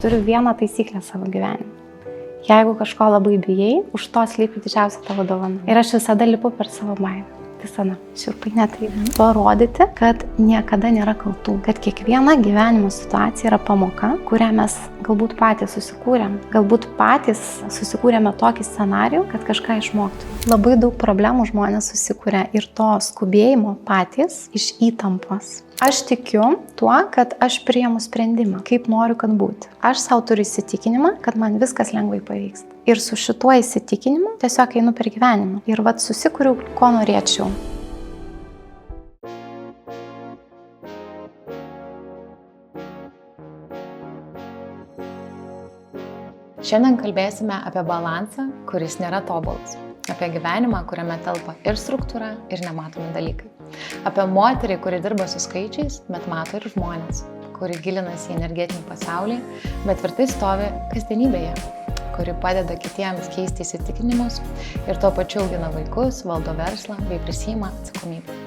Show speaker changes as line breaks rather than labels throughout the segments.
Turiu vieną taisyklę savo gyvenime. Jeigu kažko labai bijai, už to slypi didžiausia tavo dovana. Ir aš visada lipu per savo baimę. Visada. Šiurpai netai. Parodyti, kad niekada nėra kaltų. Kad kiekviena gyvenimo situacija yra pamoka, kurią mes galbūt patys susikūrėm. Galbūt patys susikūrėme tokį scenarijų, kad kažką išmoktų. Labai daug problemų žmonės susikūrė ir to skubėjimo patys iš įtampos. Aš tikiu tuo, kad aš priimu sprendimą, kaip noriu, kad būtų. Aš savo turiu įsitikinimą, kad man viskas lengvai pavyks. Ir su šituo įsitikinimu tiesiog einu per gyvenimą. Ir susikuriu, ko norėčiau.
Šiandien kalbėsime apie balansą, kuris nėra tobulas. Apie gyvenimą, kuriame telpa ir struktūra, ir nematomi dalykai. Apie moterį, kuri dirba su skaičiais, bet mato ir žmonės, kuri gilinasi į energetinį pasaulį, bet tvirtai stovi kasdienybėje, kuri padeda kitiems keisti įsitikinimus ir tuo pačiu augina vaikus, valdo verslą bei prisiima atsakomybę.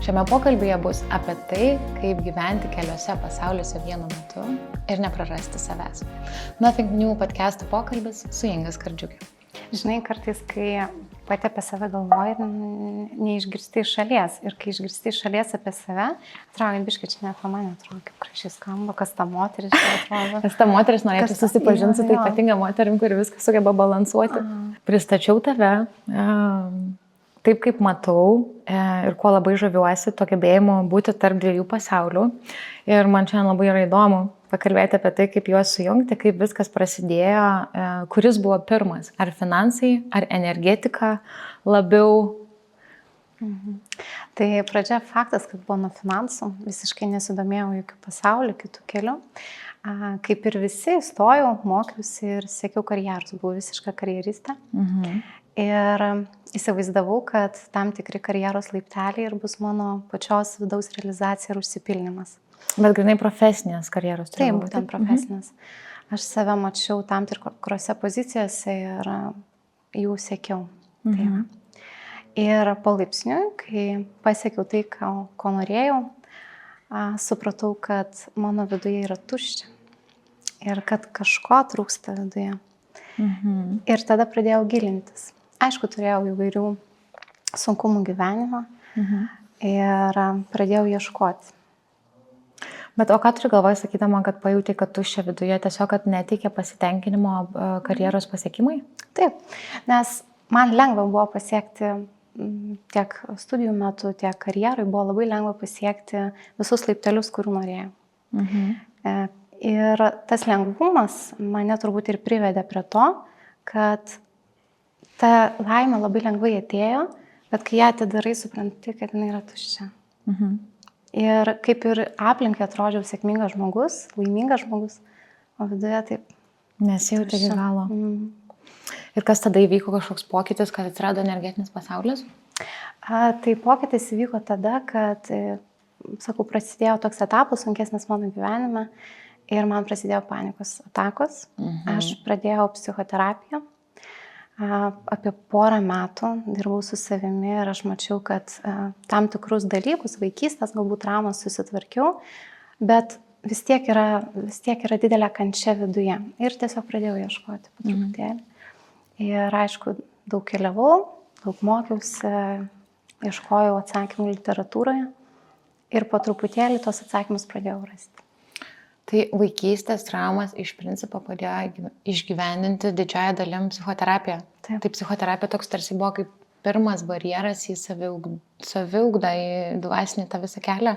Šiame pokalbyje bus apie tai, kaip gyventi keliose pasauliuose vienu metu ir neprarasti savęs. Nothing New podcastų pokalbis su Inga Skardžiukė.
Žinai, kartais, kai pati apie save galvoji, neišgirsti iš šalies. Ir kai išgirsti iš šalies apie save, atrodo, biškai čia ne apie mane, atrodo, kaip gražiai skamba, kas ta moteris čia atrodo.
Kas ta moteris, norėčiau susipažinti su tai ypatinga moterim, kuri viską sugeba balansuoti. Pristačiau tave taip, kaip matau ir kuo labai žaviuosi, to gebėjimu būti tarp dviejų pasaulių. Ir man šiandien labai yra įdomu pakalbėti apie tai, kaip juos sujungti, kaip viskas prasidėjo, kuris buvo pirmas, ar finansai, ar energetika labiau.
Tai pradžia faktas, kad buvo nuo finansų, visiškai nesidomėjau jokių pasaulių, kitų kelių. Kaip ir visi, stojau, mokiausi ir siekiau karjeros, buvau visiška karjeristė. Ir įsivaizdavau, kad tam tikri karjeros laipteliai ir bus mano pačios vidaus realizacija ir užsipildymas.
Bet grynai profesinės karjeros.
Taip, būtent profesinės. Aš save mačiau tam tikrose pozicijose ir jų siekiau. Ir palaipsniui, kai pasiekiau tai, ko norėjau, supratau, kad mano viduje yra tuščia ir kad kažko trūksta viduje. Ir tada pradėjau gilintis. Aišku, turėjau įvairių sunkumų gyvenimo ir pradėjau ieškoti.
Bet o ką turi galvoje, sakydama, kad pajutė, kad tuščia viduje, tiesiog, kad neteikė pasitenkinimo karjeros pasiekimai?
Taip, nes man lengva buvo pasiekti tiek studijų metu, tiek karjeroj, buvo labai lengva pasiekti visus laiptelius, kurių norėjau. Ir tas lengvumas mane turbūt ir privedė prie to, kad ta laimė labai lengvai atėjo, bet kai ją atidarai, supranti, kad jinai yra tuščia. Ir kaip ir aplinkai atrodžiau sėkmingas žmogus, laimingas žmogus, o viduje taip.
Nesijauti iki galo. Ir kas tada įvyko, kažkoks pokytis, kad atsirado energetinis pasaulis?
Tai pokytis įvyko tada, kad, sakau, prasidėjo toks etapas, sunkesnis mano gyvenime ir man prasidėjo panikos atakos. Aš pradėjau psichoterapiją. Apie porą metų dirbau su savimi ir aš mačiau, kad tam tikrus dalykus, vaikystės, galbūt traumas susitvarkiau, bet vis tiek yra didelė kančia viduje. Ir tiesiog pradėjau ieškoti po truputėlį. Ir aišku, daug keliavau, daug mokiausi, ieškojau atsakymų literatūroje ir po truputėlį tos atsakymus pradėjau rasti.
Tai vaikystės traumas iš principo padėjo išgyvendinti didžiąją dalim psichoterapiją.
Taip.
Tai psichoterapija toks tarsi buvo kaip pirmas barjeras į saviugdą, į dvasinį tą visą kelią.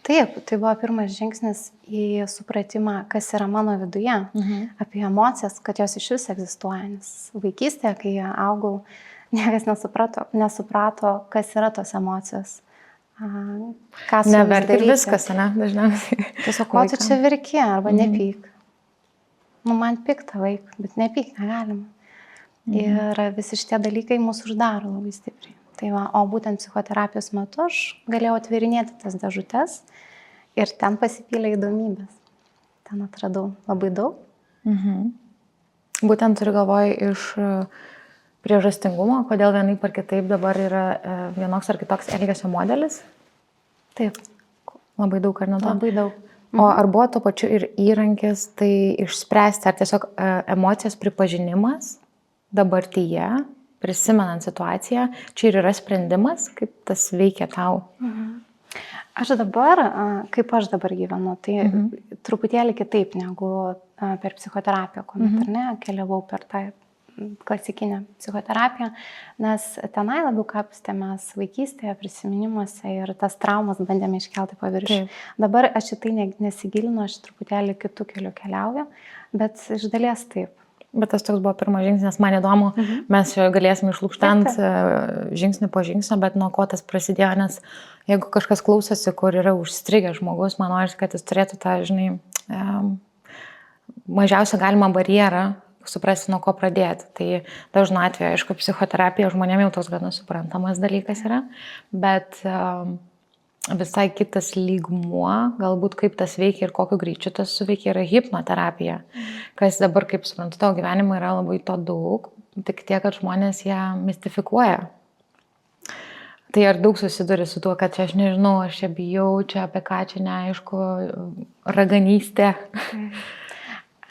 Taip, tai buvo pirmas žingsnis į supratimą, kas yra mano viduje, apie emocijas, kad jos iš vis egzistuoja. Nes vaikystėje, kai augau, niekas nesuprato, kas yra tos emocijos.
Neverk ir viskas, ne, dažniausiai.
Tiesiog, ko tu čia verki, arba nepyk. Man pikta vaik, bet nepyk negalima. Ir visi šitie dalykai mūsų uždaro labai stipriai. Tai va, o būtent psichoterapijos metu aš galėjau atverinėti tas dėžutes ir ten pasipylė įdomybės. Ten atradau labai daug.
Būtent turiu galvoje iš priežastingumo, kodėl vienaip ar kitaip dabar yra vienoks ar kitoks elgesio modelis?
Taip.
Labai daug ar ne to?
Labai daug.
O ar buvo to pačiu ir įrankis tai išspręsti, ar tiesiog emocijos pripažinimas dabartyje, prisimenant situaciją, čia ir yra sprendimas, kaip tas veikia tau?
Aš dabar, kaip aš dabar gyvenu, tai truputėlį kitaip negu per psichoterapiją, kuomet, ar ne, keliavau per tą klasikinę psichoterapiją, nes tenai labiau kapstėmės vaikystėje, prisiminimuose ir tas traumas bandėme iškelti paviršių. Dabar aš į tai nesigilinu, aš truputėlį kitų kelių keliauju, bet iš dalies taip.
Bet tas toks buvo pirmas žingsnis, nes man įdomu, mes čia galėsime išlukštent žingsnį po žingsnio, bet nuo ko tas prasidėjo, nes jeigu kažkas klausosi, kur yra užstrigęs žmogus, man norisi, kad jis turėtų tą, žinai, mažiausią galimą barjerą, suprasti, nuo ko pradėti. Tai dažnu atveju, aišku, psichoterapija žmonėm jau toks gana suprantamas dalykas yra, bet visai kitas lygmuo, galbūt kaip tas veikia ir kokiu greičiu tas suveikia, yra hipnoterapija. Kas dabar, kaip suprantu, tavo gyvenime yra labai to daug, tik tiek, kad žmonės ją mistifikuoja. Tai ar daug susiduri su tuo, kad čia aš nežinau, aš čia bijau, čia apie ką čia neaišku, raganystė?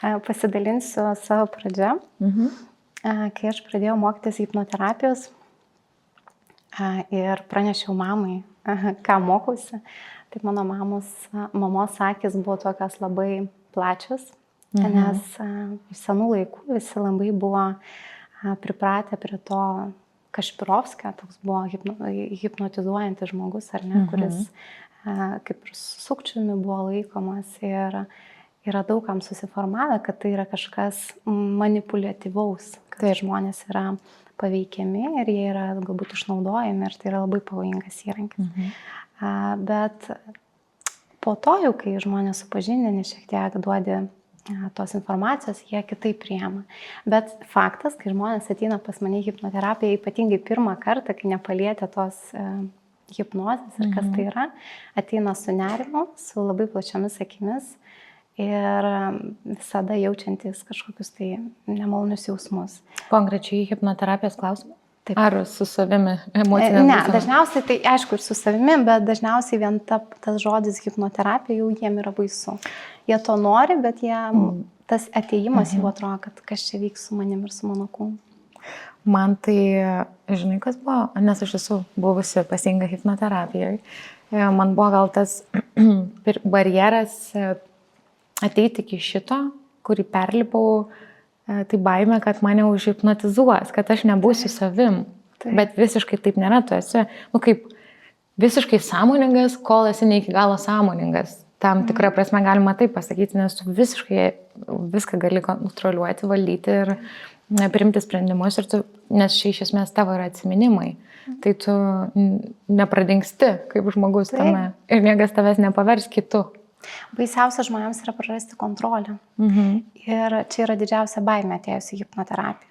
Pasidalinsiu savo pradžią. Kai aš pradėjau mokytis hipnoterapijos ir pranešiau mamai, ką mokausi, tai mano mamos akys buvo tokios labai plačios, nes iš senų laikų visi labai buvo pripratę prie to Kašpirovskio, toks buvo hipnotizuojantis žmogus, ar ne, kuris kaip ir sukčiumi buvo laikomas ir yra daugam susiformavę, kad tai yra kažkas manipuliatyvaus, kad žmonės yra paveikiami ir jie yra galbūt išnaudojami ir tai yra labai pavojingas įrankis. Bet po to jau, kai žmonės supažindini, šiek tiek duodi tos informacijos, jie kitaip priema. Bet faktas, kai žmonės ateina pas mane į hipnoterapiją, ypatingai pirmą kartą, kai nepalietė tos hipnozės ir kas tai yra, ateina su nerimu, su labai plačiomis akimis ir visada jaučiantis kažkokius tai nemalonius jausmus.
Konkrečiai hipnoterapijos klausimą?
Taip.
Ar su savimi emocinė būsena?
Ne, dažniausiai tai aišku ir su savimi, bet dažniausiai vien tas žodis hipnoterapija jau jiem yra baisu. Jie to nori, bet tas atėjimas jau atrodo, kad kas čia vyks su manim ir su mano kūnu.
Man tai, žinai, kas buvo, nes aš esu buvusi pasinga hipnoterapijoje. Man buvo gal tas barjeras ateiti iki šito, kurį perlipau, tai baimė, kad mane užhipnotizuos, kad aš nebūsiu savim. Bet visiškai taip nėra, tu esi, kaip visiškai sąmoningas, kol esi ne iki galo sąmoningas. Tam tikrą prasme galima taip pasakyti, nes tu visiškai viską gali kontroliuoti, valdyti ir priimti sprendimus, nes čia iš esmės tavo yra atsiminimai. Tai tu nepradingsti kaip žmogus tame ir niekas tavęs nepavers kitu.
Baisiausia žmonėms yra prarasti kontrolę. Ir čia yra didžiausia baimė atėjus į hipnoterapiją.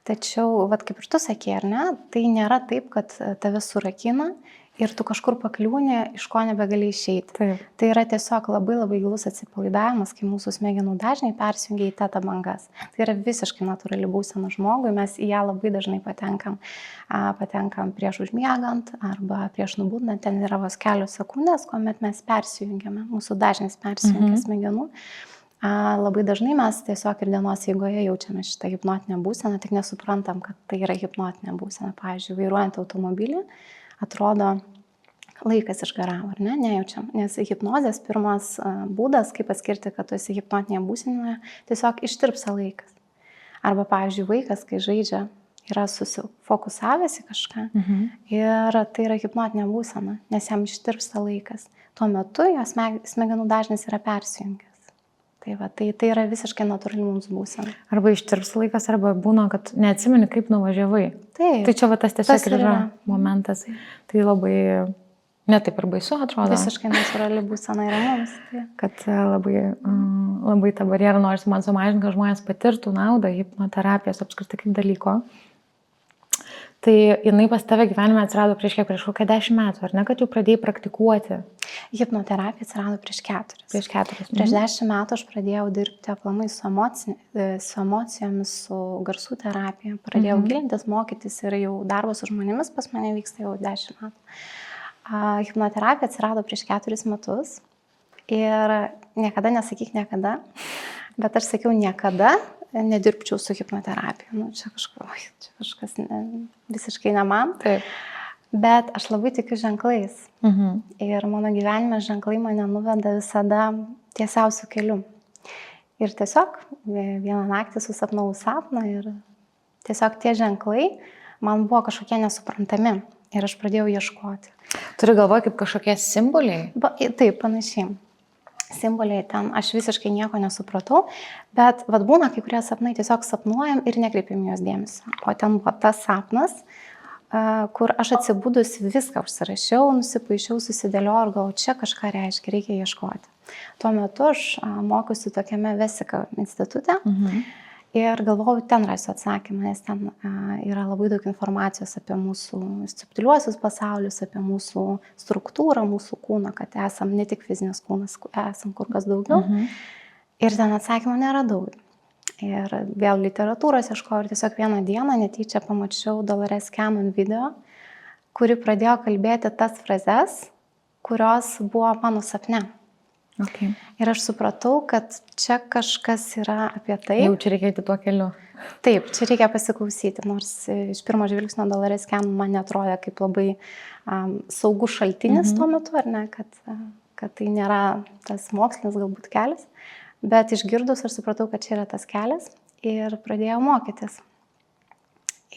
Tačiau, kaip ir tu sakei, ar ne, tai nėra taip, kad tave surakina ir tu kažkur pakliūni, iš ko nebegali išeiti.
Taip.
Tai yra tiesiog labai labai gilus atsipalaidavimas, kai mūsų smegenų dažniai persijungia į teta bangas. Tai yra visiškai natūrali būsena žmogui, mes į ją labai dažnai patenkam. Patenkam prieš užmiegant arba prieš nubudant, ten yra vos kelios sekundės, kuomet mes persijungiame, mūsų dažnis persijungia smegenų. Labai dažnai mes tiesiog ir dienos eigoje jaučiame šitą hipnotinę būseną, tik nesuprantam, kad tai yra hipnotinė būsena. Pavyzdžiui, vairuojant automobilį, atrodo, laikas išgaravo, ar ne? Nejaučiam. Nes hipnozės pirmas būdas, kaip atskirti, kad tu esi hipnotinėje būsenoje, tiesiog ištirpsta laikas. Arba, pavyzdžiui, vaikas, kai žaidžia, yra susifokusavęs į kažką ir tai yra hipnotinė būsena, nes jam ištirpsta laikas. Tuo metu jo smegenų dažnis yra persijungęs. Tai yra visiškai natūrali mums būsena.
Arba ištirps laikas, arba būna, kad neatsimeni, kaip nuvažiavai. Tai čia tas tiesiog yra momentas. Tai labai netaip ir baisu atrodo.
Visiškai natūrali būsena yra mums.
Kad labai tą barjerą nors man sumažinti, kad žmonės patirtų naudą hipnoterapijos apskritai kaip dalyko. Tai jinai pas tave gyvenime atsirado prieš kokią 10 metų, ar ne, kad jau pradėjai praktikuoti?
Hipnoterapija atsirado prieš 4.
Prieš 4.
Prieš 10 metų aš pradėjau dirbti aplamai su emocijomis, su garsų terapija. Pradėjau gilintis, mokytis ir jau darbas su žmonėmis pas mane vyksta jau 10 metų. Hipnoterapija atsirado prieš 4 metus Ir niekada nesakyk niekada, bet aš sakiau niekada nedirbčiau su hipnoterapija. Nu, čia kažkas visiškai ne man.
Taip.
Bet aš labai tikiu ženklais. Ir mano gyvenime ženklai mane nuveda visada tiesiausių kelių. Ir tiesiog vieną naktį susapnau sapną ir tiesiog tie ženklai man buvo kažkokie nesuprantami. Ir aš pradėjau ieškoti.
Turi galvoje kaip kažkokie simboliai?
Taip, panašiai. Simboliai ten, aš visiškai nieko nesupratau, bet vat būna kai kurie sapnai tiesiog sapnuojam ir nekreipiam jos dėmesio. O ten buvo tas sapnas, kur aš atsibudus viską užsirašiau, nusipaišiau, susidėliau ir galvoju, čia kažką reiškia, reikia ieškoti. Tuo metu aš mokiausi tokiame Vesika institute ir galvojau, ten rasiu atsakymą, nes ten yra labai daug informacijos apie mūsų subtiliuosius pasaulius, apie mūsų struktūrą, mūsų kūną, kad esam ne tik fizinis kūnas, esam kur kas daugiau. Ir ten atsakymą neradau. Ir vėl literatūros ieškojau ir tiesiog vieną dieną netyčia pamačiau Dolores Cannon video, kuri pradėjo kalbėti tas frazes, kurios buvo mano sapne.
Okay.
Ir aš supratau, kad čia kažkas yra apie tai.
Jau čia reikia eiti tuo keliu.
Taip, čia reikia pasiklausyti, nors iš pirmo žvilgsnio Dolores Cannon man atrodė kaip labai saugus šaltinis tuo metu, ar ne, kad tai nėra tas mokslinis galbūt kelias. Bet išgirdus aš supratau, kad čia yra tas kelias ir pradėjau mokytis.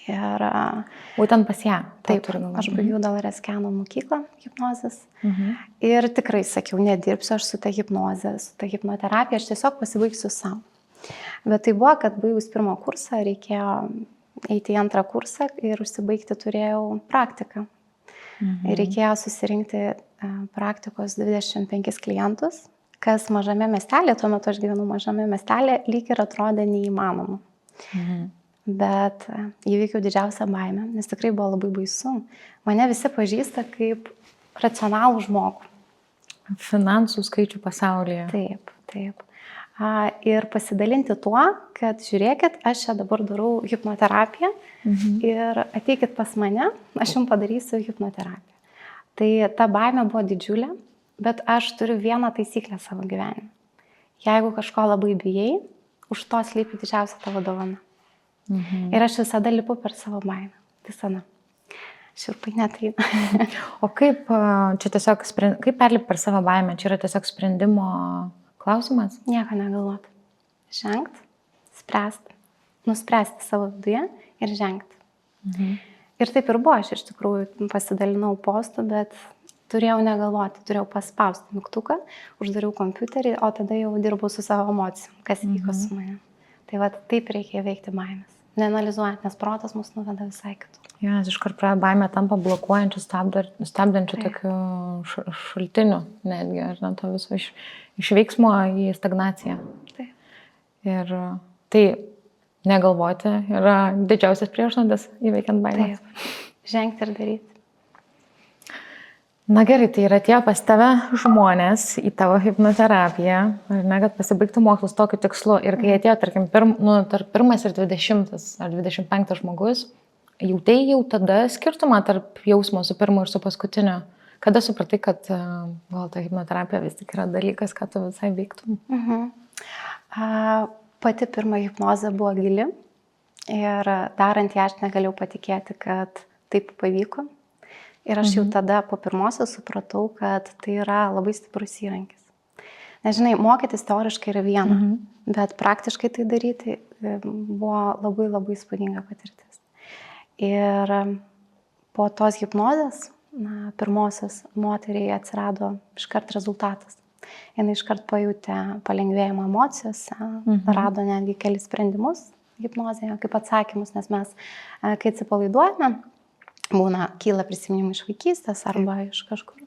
Ir
būtent pas ją.
Taip, aš baigiau Dolores Cannon mokyklą hipnozės. Ir tikrai sakiau, nedirbsiu aš su ta hipnoze, su ta hipnoterapija, aš tiesiog pasibaigsiu savo. Bet tai buvo, kad baigus pirmą kursą, reikėjo eiti į antrą kursą ir užsibaigti turėjau praktiką. Ir reikėjo susirinkti praktikos 25 klientus, kas mažame miestelė, tuo metu aš gyvenu mažame miestelė, lyg ir atrodė neįmanoma. Bet įveikiau didžiausią baimę, nes tikrai buvo labai baisu. Mane visi pažįsta kaip racionalų žmogų.
Finansų skaičių pasaulyje.
Taip, taip. Ir pasidalinti tuo, kad žiūrėkit, aš čia dabar darau hipnoterapiją ir ateikit pas mane, aš jums padarysiu hipnoterapiją. Tai ta baimė buvo didžiulė, bet aš turiu vieną taisyklę savo gyvenime. Jeigu kažko labai bijai, už to slypi didžiausia tavo dovana. Ir aš visada lipu per savo baimę. Visada. Šiurpai neateina.
O kaip čia tiesiog, kaip perlipti per savo baimę? Čia yra tiesiog sprendimo klausimas?
Nieko negalvoti. Žengt, spręsti, nuspręsti savo viduje ir žengti. Ir taip ir buvo, aš iš tikrųjų pasidalinau postų, bet turėjau negalvoti, turėjau paspausti mygtuką, uždariau kompiuterį, o tada jau dirbau su savo emocijom, kas vyko su manim. Tai va, taip reikia įveikti baimės. Neanalizuojant, nes protas mus nuveda visai kitur.
Jo, nes iškart baimė tampa blokuojančių, stabdančių tokiu šaltiniu netgi, ar ne, to viso iš veiksmo į stagnaciją.
Taip.
Ir tai negalvoti yra didžiausias priešnuodis įveikiant baimę.
Taip. Žengti ir daryti.
Na gerai, tai yra tie pas tave žmonės į tavo hipnoterapiją, ar ne, kad pasibaigtų mokslus tokiu tikslu. Ir kai atėjo, tarkim, tarp pirmas ir 20 ar 25 žmogus, jau tada skirtumą tarp jausmo su pirmu ir su paskutiniu. Kada supratai, kad gal ta hipnoterapija vis tik yra dalykas, kad tu visai veiktum?
Pati pirma hipnozė buvo gili ir darant ją aš negalėjau patikėti, kad taip pavyko. Ir aš jau tada po pirmosios supratau, kad tai yra labai stiprus įrankis. Nežinai, mokytis teoriškai yra viena, bet praktiškai tai daryti buvo labai labai įspūdinga patirtis. Ir po tos hipnozės, pirmosios moteriai atsirado iškart rezultatas. Jis iškart pajutė palengvėjimą emocijose, rado netgi kelis sprendimus hipnozėje kaip atsakymus, nes mes, kai atsipalaiduojame, būna, kyla prisiminimai iš vaikystės arba iš kažkur.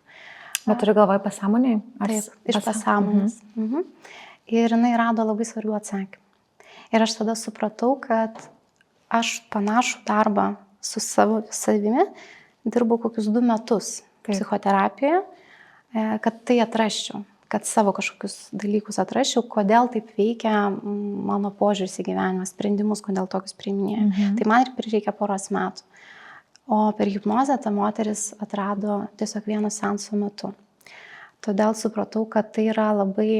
Bet turiu galvoje pasąmonėj?
Taip, iš pasąmonės. Ir jinai rado labai svarbių atsakymų. Ir aš tada supratau, kad aš panašų darbą su savimi dirbau kokius 2 metus psichoterapijoje, kad tai atrasčiau, kad savo kažkokius dalykus atrasčiau, kodėl taip veikia mano požiūris į gyvenimą, sprendimus, kodėl tokius priiminėju. Tai man ir prireikė 1 metų. O per hipnozę ta moteris atrado tiesiog vieno seanso metu. Todėl supratau, kad tai yra labai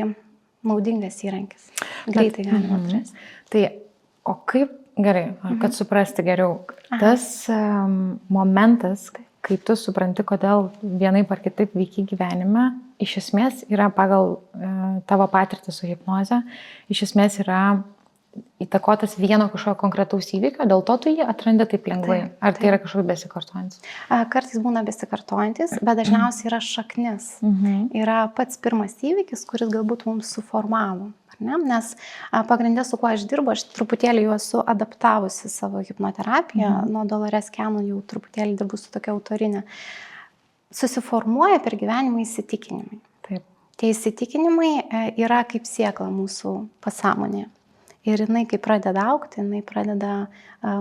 naudingas įrankis. Greitai galima atrasti.
Tai, o kaip, gerai, kad suprasti geriau, tas momentas, kai tu supranti, kodėl vienaip ar kitaip veikia gyvenime, iš esmės yra pagal tavo patirtį su hipnoze, iš esmės yra įtakotas vieno kažkokio konkretaus įvykio, dėl to tu jį atrandi taip lengvai. Ar tai yra kažkoks besikartojantis?
Kartais būna besikartojantis, bet dažniausiai yra šaknis. Yra pats pirmas įvykis, kuris galbūt mums suformavo. Ne? Nes pagrindė, su kuo aš dirbu, aš truputėlį jau esu adaptavusi savo hipnoterapiją, nuo Dolores Cannon jau truputėlį dirbu su tokia autorinė. Susiformuoja per gyvenimą įsitikinimai.
Taip.
Tie įsitikinimai yra kaip sėkla mūsų pasąmonėje. Ir jinai, kai pradeda augti, jinai pradeda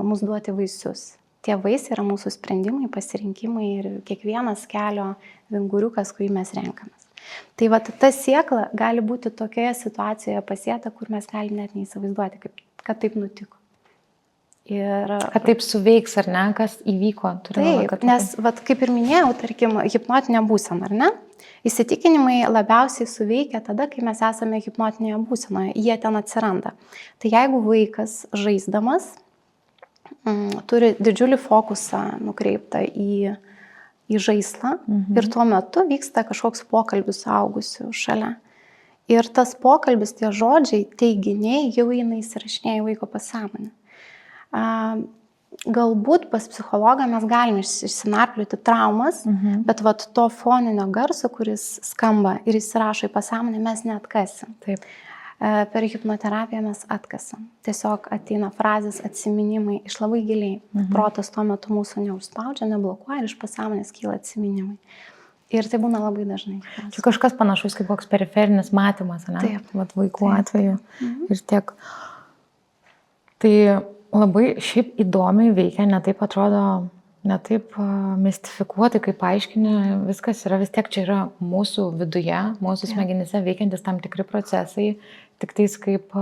mus duoti vaisius. Tie vaisiai yra mūsų sprendimai, pasirinkimai ir kiekvienas kelio vinguriukas, kurį mes renkamės. Tai va, ta sėkla gali būti tokioje situacijoje pasėta, kur mes galime net neįsivaizduoti, kad taip nutiko.
Kad taip suveiks, ar ne, kas įvyko.
Taip, nes, vat, kaip ir minėjau, tarkim, hipnotinė būsena, ar ne? Įsitikinimai labiausiai suveikia tada, kai mes esame hipnotinėje būsenoje, jie ten atsiranda. Tai jeigu vaikas žaisdamas turi didžiulį fokusą nukreiptą į žaislą ir tuo metu vyksta kažkoks pokalbis suaugusiu šalia. Ir tas pokalbis, tie žodžiai, teiginiai jau eina įsirašinėję į vaiko pasąmonę. Galbūt pas psichologą mes galime išsinarplioti traumas, bet vat to foninio garso, kuris skamba ir įsirašo į pasąmonę, mes neatkasim.
Taip.
Per hipnoterapiją mes atkasam. Tiesiog ateina frazės, atsiminimai iš labai giliai. Protas tuo metu mūsų neužspaudžia, neblokuoja ir iš pasąmonės kyla atsiminimai. Ir tai būna labai dažnai.
Čia kažkas panašus kaip koks periferinis matymas, ne?
Taip.
Vat vaikų atveju. Ir tiek. Tai labai šiaip įdomiai veikia, netaip atrodo, netaip mistifikuoti, kaip paaiškinė, viskas yra vis tiek čia yra mūsų viduje, mūsų smegenyse veikiantis tam tikri procesai, tik tais kaip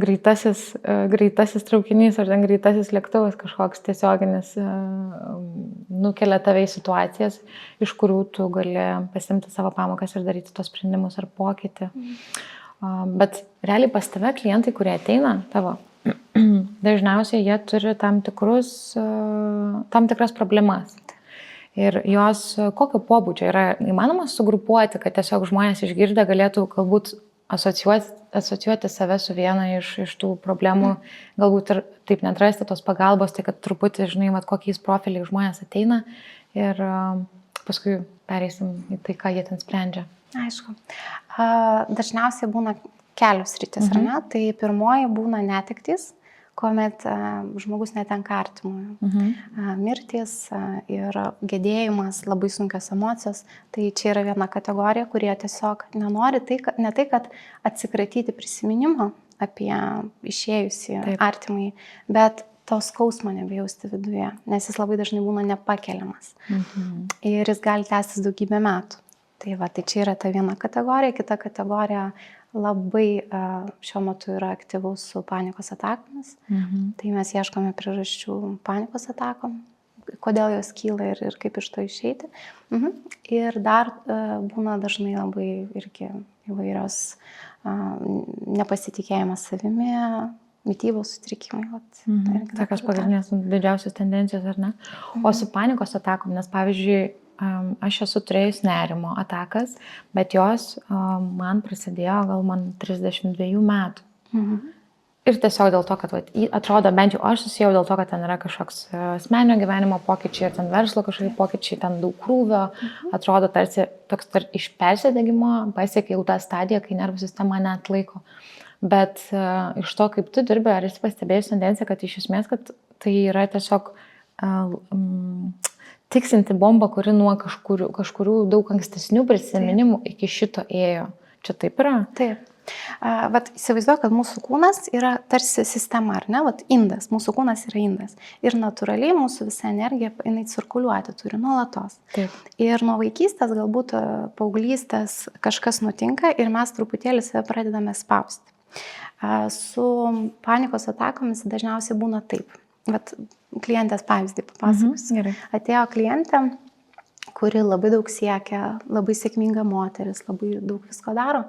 greitasis traukinys ar ten greitasis lėktuvas kažkoks tiesioginis nukelia tave į situacijas, iš kurių tu gali pasimti savo pamokas ir daryti tos sprendimus ar pokytį. Bet realiai pas tave klientai, kurie ateina tavo, dažniausiai jie turi tam tikras problemas. Ir jos kokio pobūdžio yra įmanoma sugrupuoti, kad tiesiog žmonės išgirdę galėtų galbūt asocijuoti save su viena iš tų problemų, galbūt ir taip neatrasti tos pagalbos, tai kad truputį, žinai, kokiais profiliais žmonės ateina ir paskui pereisim į tai, ką jie ten sprendžia.
Aišku. Dažniausiai būna kelios sritis, ar ne? Tai pirmoji būna netektys, kuomet žmogus netenka artimųjų. Mirtis ir gedėjimas, labai sunkios emocijos. Tai čia yra viena kategorija, kurie tiesiog nenori ne tai, kad atsikratyti prisiminimo apie išėjusį artimąjį, bet to skausmo nebejausti viduje, nes jis labai dažnai būna nepakeliamas. Ir jis gali tęstis daugybę metų. Tai va, tai čia yra ta viena kategorija, kita kategorija labai šiuo metu yra aktyvus su panikos atakomis. Tai mes ieškome priežasčių panikos atakom, kodėl jos kyla ir kaip iš to išeiti. Ir dar būna dažnai labai irgi įvairios nepasitikėjimas savimi, mitybos sutrikimai.
Tokios pagrindinės didžiausios tendencijos, ar ne? O su panikos atakom, nes pavyzdžiui, aš esu turėjus nerimo atakas, bet jos man prasidėjo gal man 32 metų. Ir tiesiog dėl to, kad atrodo, bent jau aš susijau dėl to, kad ten yra kažkoks asmeninio gyvenimo pokyčiai, ir ten verslo kažkokie pokyčiai, ten daug krūvio, atrodo tarsi toks iš persidegimo pasiekia jau tą stadiją, kai nervų sistema neatlaiko. Bet iš to, kaip tu dirbi, ar esi pastebėjus tendenciją, kad iš esmės, kad tai yra tiesiog tiksinti bomba, kuri nuo kažkurių daug ankstesnių prisiminimų iki šito ėjo. Čia taip yra?
Taip. Vat įsivaizduoju, kad mūsų kūnas yra tarsi sistema, ar ne? Vat indas, mūsų kūnas yra indas. Ir natūraliai mūsų visa energija, jinai cirkuliuoti turi nuolatos.
Taip.
Ir nuo vaikystės, galbūt paauglystės kažkas nutinka ir mes truputėlį save pradedame spausti. Su panikos atakomis dažniausiai būna taip. Vat klientės pavyzdį papasakosiu.
Gerai.
Atėjo klientė, kuri labai daug siekia, labai sėkminga moteris, labai daug visko daro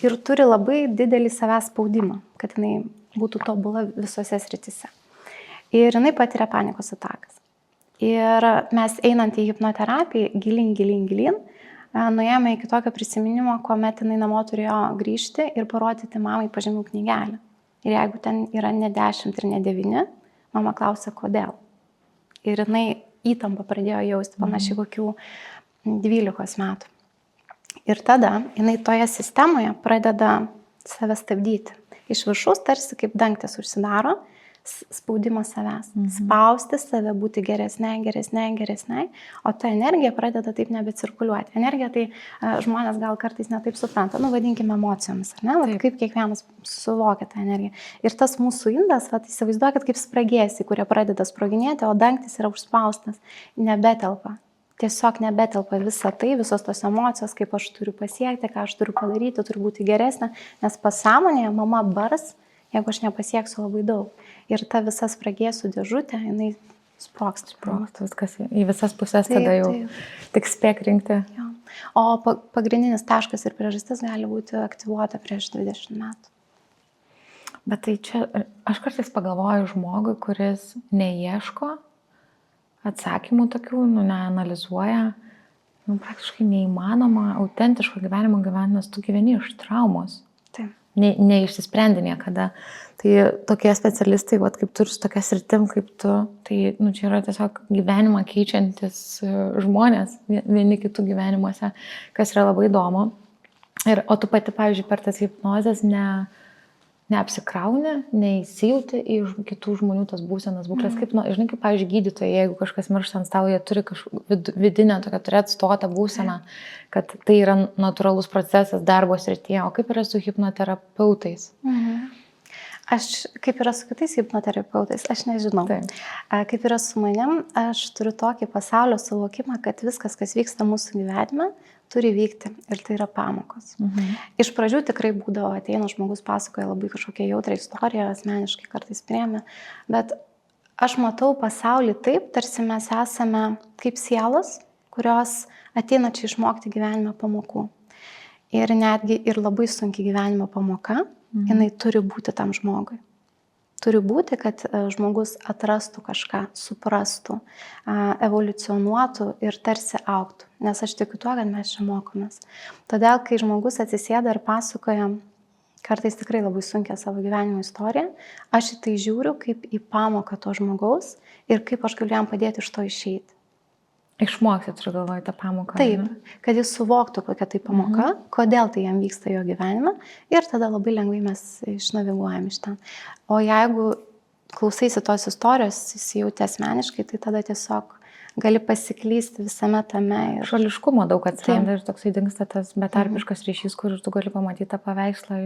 ir turi labai didelį savęs spaudimą, kad jinai būtų tobula visose srityse. Ir jinai patiria panikos atakas. Ir mes einant į hipnoterapiją, gilin, nuėjome iki tokio prisiminimo, kuomet jinai namo turėjo grįžti ir parodyti mamai pažymių knygelę. Ir jeigu ten yra ne 10 ir ne 9, mama klausia, kodėl. Ir jinai įtampą pradėjo jausti panašiai kokių 12 metų. Ir tada jinai toje sistemoje pradeda save stabdyti. Iš viršaus tarsi kaip dangtis užsidaro, spaudimas savęs. Spausti save, būti geresnei, o ta energija pradeda taip nebecirkuliuoti. Energija tai žmonės gal kartais netaip supranta, vadinkime emocijomis, ar ne? Kaip kiekvienas suvokia tą energiją. Ir tas mūsų indas, įsivaizduokit kaip spragėsi, kurie pradeda sproginėti, o dangtis yra užspaustas, nebetelpa. Tiesiog nebetelpa visa tai, visos tos emocijos, kaip aš turiu pasiekti, ką aš turiu padaryti, turiu būti geresnė, nes pasąmonėje mama bars, jeigu aš nepasieksiu labai daug. Ir ta visa spragėsių dėžutė, jinai sprogsta.
Viskas į visas pusės tada jau tik spėk rinkti.
Jo. O pagrindinis taškas ir priežastis gali būti aktyvuota prieš 20 metų.
Bet tai čia, aš kartais pagalvoju žmogui, kuris neieško atsakymų tokių, neanalizuoja, praktiškai neįmanoma autentiško gyvenimo gyventi, nes tu gyveni iš traumos.
Taip.
Neišsisprendi niekada. Tai tokie specialistai, kaip tu ir su tokia sritim kaip tu, tai čia yra tiesiog gyvenimą keičiantis žmonės vieni kitų gyvenimuose, kas yra labai įdomu. O tu pati, pavyzdžiui, per tas hipnozes neapsikrauni, neįsijauti į kitų žmonių tas būsenas būklės. Žinai, kaip, pavyzdžiui, gydytojai, jeigu kažkas miršta ant stalo, jie turi vidinę tokią turėti stotą būseną, kad tai yra natūralus procesas darbo srityje. O kaip yra su hipnoterapeutais?
Kaip yra su kitais hipnoterapeutais, aš nežinau. Kaip yra su manim, aš turiu tokį pasaulio suvokimą, kad viskas, kas vyksta mūsų gyvenime, turi vykti ir tai yra pamokos. Iš pradžių tikrai būdavo, ateina žmogus, pasakoja labai kažkokią jautrą istoriją, asmeniškai kartais priėmė, bet aš matau pasaulį taip, tarsi mes esame kaip sielos, kurios ateina čia išmokti gyvenime pamokų. Ir netgi ir labai sunki gyvenimo pamoka, jinai turi būti tam žmogui. Turi būti, kad žmogus atrastų kažką, suprastų, evoliucionuotų ir tarsi augtų. Nes aš tikiu tuo, kad mes čia mokomės. Todėl, kai žmogus atsisėda ir pasakoja kartais tikrai labai sunkia savo gyvenimo istoriją, aš į tai žiūriu kaip į pamoką to žmogaus ir kaip aš galiu jam padėti iš to išeiti.
Išmokti, turiu galvoje, tą pamoką.
Taip, kad jis suvoktų, kokia tai pamoka, kodėl tai jam vyksta jo gyvenime ir tada labai lengvai mes išnaviguojam iš ten. O jeigu klausaisi tos istorijos, įsijauti asmeniškai, tai tada tiesiog gali pasiklysti visame tame.
Šališkumo daug atsiranda ir toksai dingsta tas betarpiškas ryšys, kur tu gali pamatyti tą paveikslą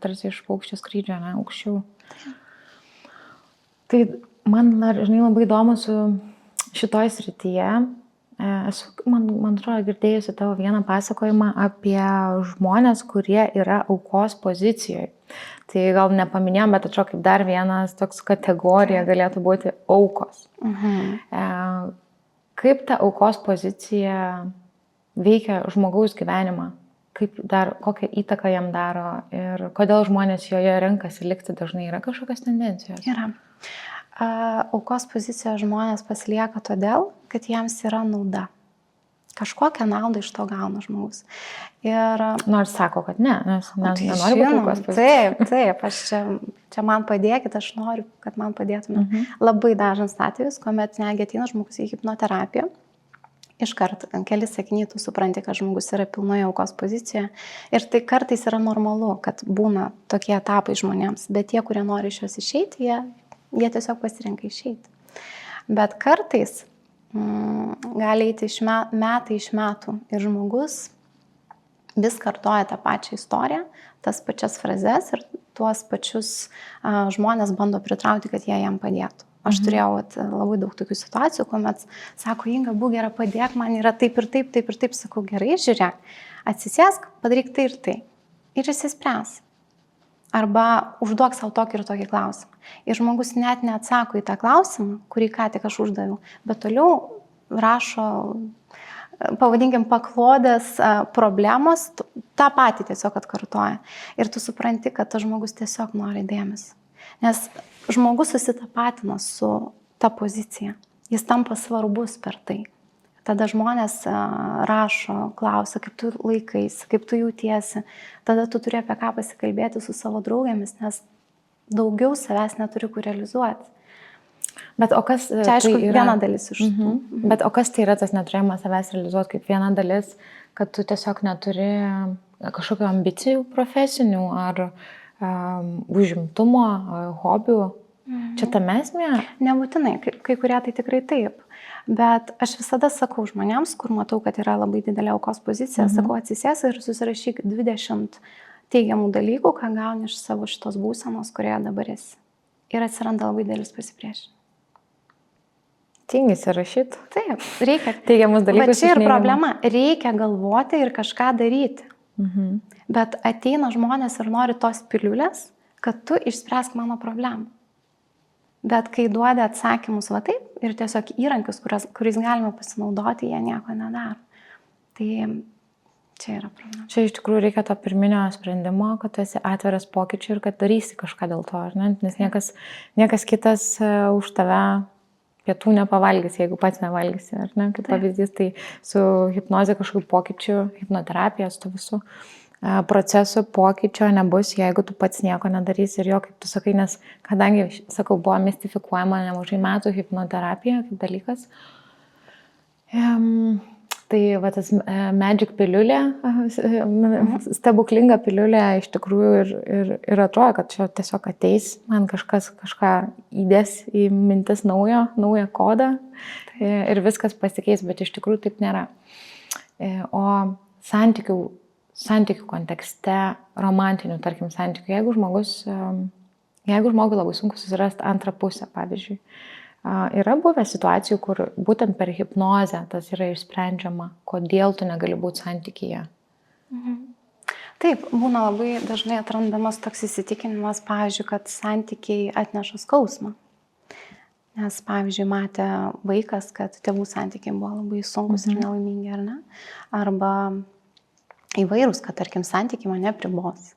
tarsi iš paukščio skrydžio, aukščiau. Tai man, žinai, labai įdomu su šitoj srityje. Esu, man atrodo, girdėjusi tavo vieną pasakojimą apie žmonės, kurie yra aukos pozicijoje. Tai gal nepaminėjom, bet atrodo, kaip dar vienas toks kategorija galėtų būti aukos. Kaip ta aukos pozicija veikia žmogaus gyvenimą? Kokią įtaką jam daro ir kodėl žmonės joje renkasi likti dažnai? Yra kažkokios tendencijos?
Yra. Aukos pozicijoje žmonės pasilieka todėl, kad jiems yra nauda. Kažkokią naudą iš to gauna žmogus. Ir
nors sako, kad ne, nes nenori būti aukos pozicijoje.
Taip, aš čia man padėkit, aš noriu, kad man padėtume. Labai dažnas atvejis, kuomet netgi ateina žmogus į hipnoterapiją. Iškart, kelis sakiniai, tu supranti, kad žmogus yra pilnoje aukos pozicijoje. Ir tai kartais yra normalu, kad būna tokie etapai žmonėms, bet tie, kurie nori iš jos išeiti, jie tiesiog pasirenka išeiti. Bet kartais gali eiti metai iš metų ir žmogus vis kartoja tą pačią istoriją, tas pačias frazes ir tuos pačius žmonės bando pritraukti, kad jie jam padėtų. Aš turėjau labai daug tokių situacijų, kuomet sako, Inga, būk gera, padėk, man yra taip ir taip, sakau, gerai, žiūrėk, atsisėsk, padaryk tai ir tai. Ir išsispręs. Arba užduok savo tokį ir tokį klausimą. Ir žmogus net neatsako į tą klausimą, kurį ką tik aš uždaviau, bet toliau rašo pavadinkim, paklodės problemos tą patį tiesiog atkartoja. Ir tu supranti, kad tas žmogus tiesiog nori dėmesio. Nes žmogus susitapatina su ta pozicija. Jis tampa svarbus per tai. Tada žmonės rašo, klausia, kaip tu laikaisi, kaip tu jautiesi. Tada tu turi apie ką pasikalbėti su savo draugėmis, nes daugiau savęs neturi kur realizuoti.
Bet o kas
čia, aišku,
tai yra
viena dalis iš tų.
Bet o kas tai yra tas neturėjimas savęs realizuoti kaip viena dalis, kad tu tiesiog neturi kažkokio ambicijų profesinių ar užimtumo, hobių? Čia tame esmė?
Nebūtinai, kai kurie tai tikrai taip. Bet aš visada sakau žmonėms, kur matau, kad yra labai didelė aukos pozicija, sakau, atsisės ir susirašyk 20 teigiamų dalykų, ką gauni iš savo šitos būsenos, kurioje dabar esi. Ir atsiranda labai didelis pasipriešinimas.
Tingisi rašyti.
Taip, reikia.
Teigiamus dalykus.
Bet čia ir problema. Reikia galvoti ir kažką daryti. Bet ateina žmonės ir nori tos piliulės, kad tu išspręsk mano problemą. Bet kai duodi atsakymus va taip ir tiesiog įrankius, kuriais galime pasinaudoti, jie nieko nedaro. Tai čia yra problema.
Čia iš tikrųjų reikia to pirminio sprendimo, kad tu esi atviras pokyčiui ir kad darysi kažką dėl to, ar ne? Nes niekas kitas už tave pietų nepavalgys, jeigu pats nevalgysi, ar ne? Kaip pavyzdys, tai su hipnoze kažkokiu pokyčiu, hipnoterapija, su visų procesų pokyčio nebus, jeigu tu pats nieko nedarysi ir jo, kaip tu sakai, nes kadangi, sakau, buvo mistifikuojama nemažai metų hipnoterapija kaip dalykas, tai va tas magic piliulė, stebuklinga piliulė iš tikrųjų ir atrodo, kad čia tiesiog ateis, man kažką įdės į mintis naują kodą ir viskas pasikeis, bet iš tikrųjų taip nėra. O santykių kontekste, romantinių, tarkim, santykių, jeigu žmogui labai sunku susirasti antrą pusę, pavyzdžiui, yra buvę situacijų, kur būtent per hipnozę tas yra išsprendžiama, kodėl tu negali būti santykyje.
Taip, būna labai dažnai atrandamas toks įsitikinimas, pavyzdžiui, kad santykiai atneša skausmą. Nes, pavyzdžiui, matė vaikas, kad tėvų santykiai buvo labai sunkus ir nelaimingi, ar ne? Arba įvairūs, kad, tarkim, santykiai mane pribos.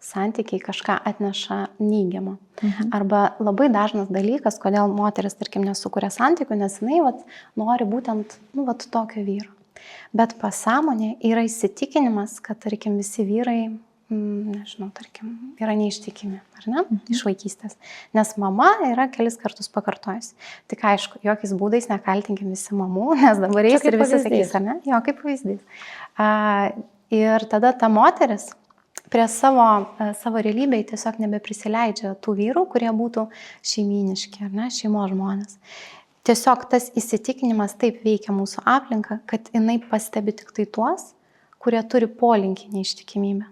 Santykiai kažką atneša neigiamą. Arba labai dažnas dalykas, kodėl moteris, tarkim, nesukuria santykių, nes jinai nori būtent tokio vyro. Bet pasąmonė yra įsitikinimas, kad, tarkim, visi vyrai, tarkim, yra neištikimi, ar ne? Iš vaikystės. Nes mama yra kelis kartus pakartojus. Tik aišku, jokiais būdais nekaltinkim visi mamų, nes dabar eis ir visi sakys, ar ne? Jo, kaip pavyzdys. Ir tada ta moteris prie savo realybėje tiesiog nebeprisileidžia tų vyrų, kurie būtų šeimyniški, ar ne, šeimos žmonės. Tiesiog tas įsitikinimas taip veikia mūsų aplinką, kad jinai pastebi tik tai tuos, kurie turi polinkį neištikimybę.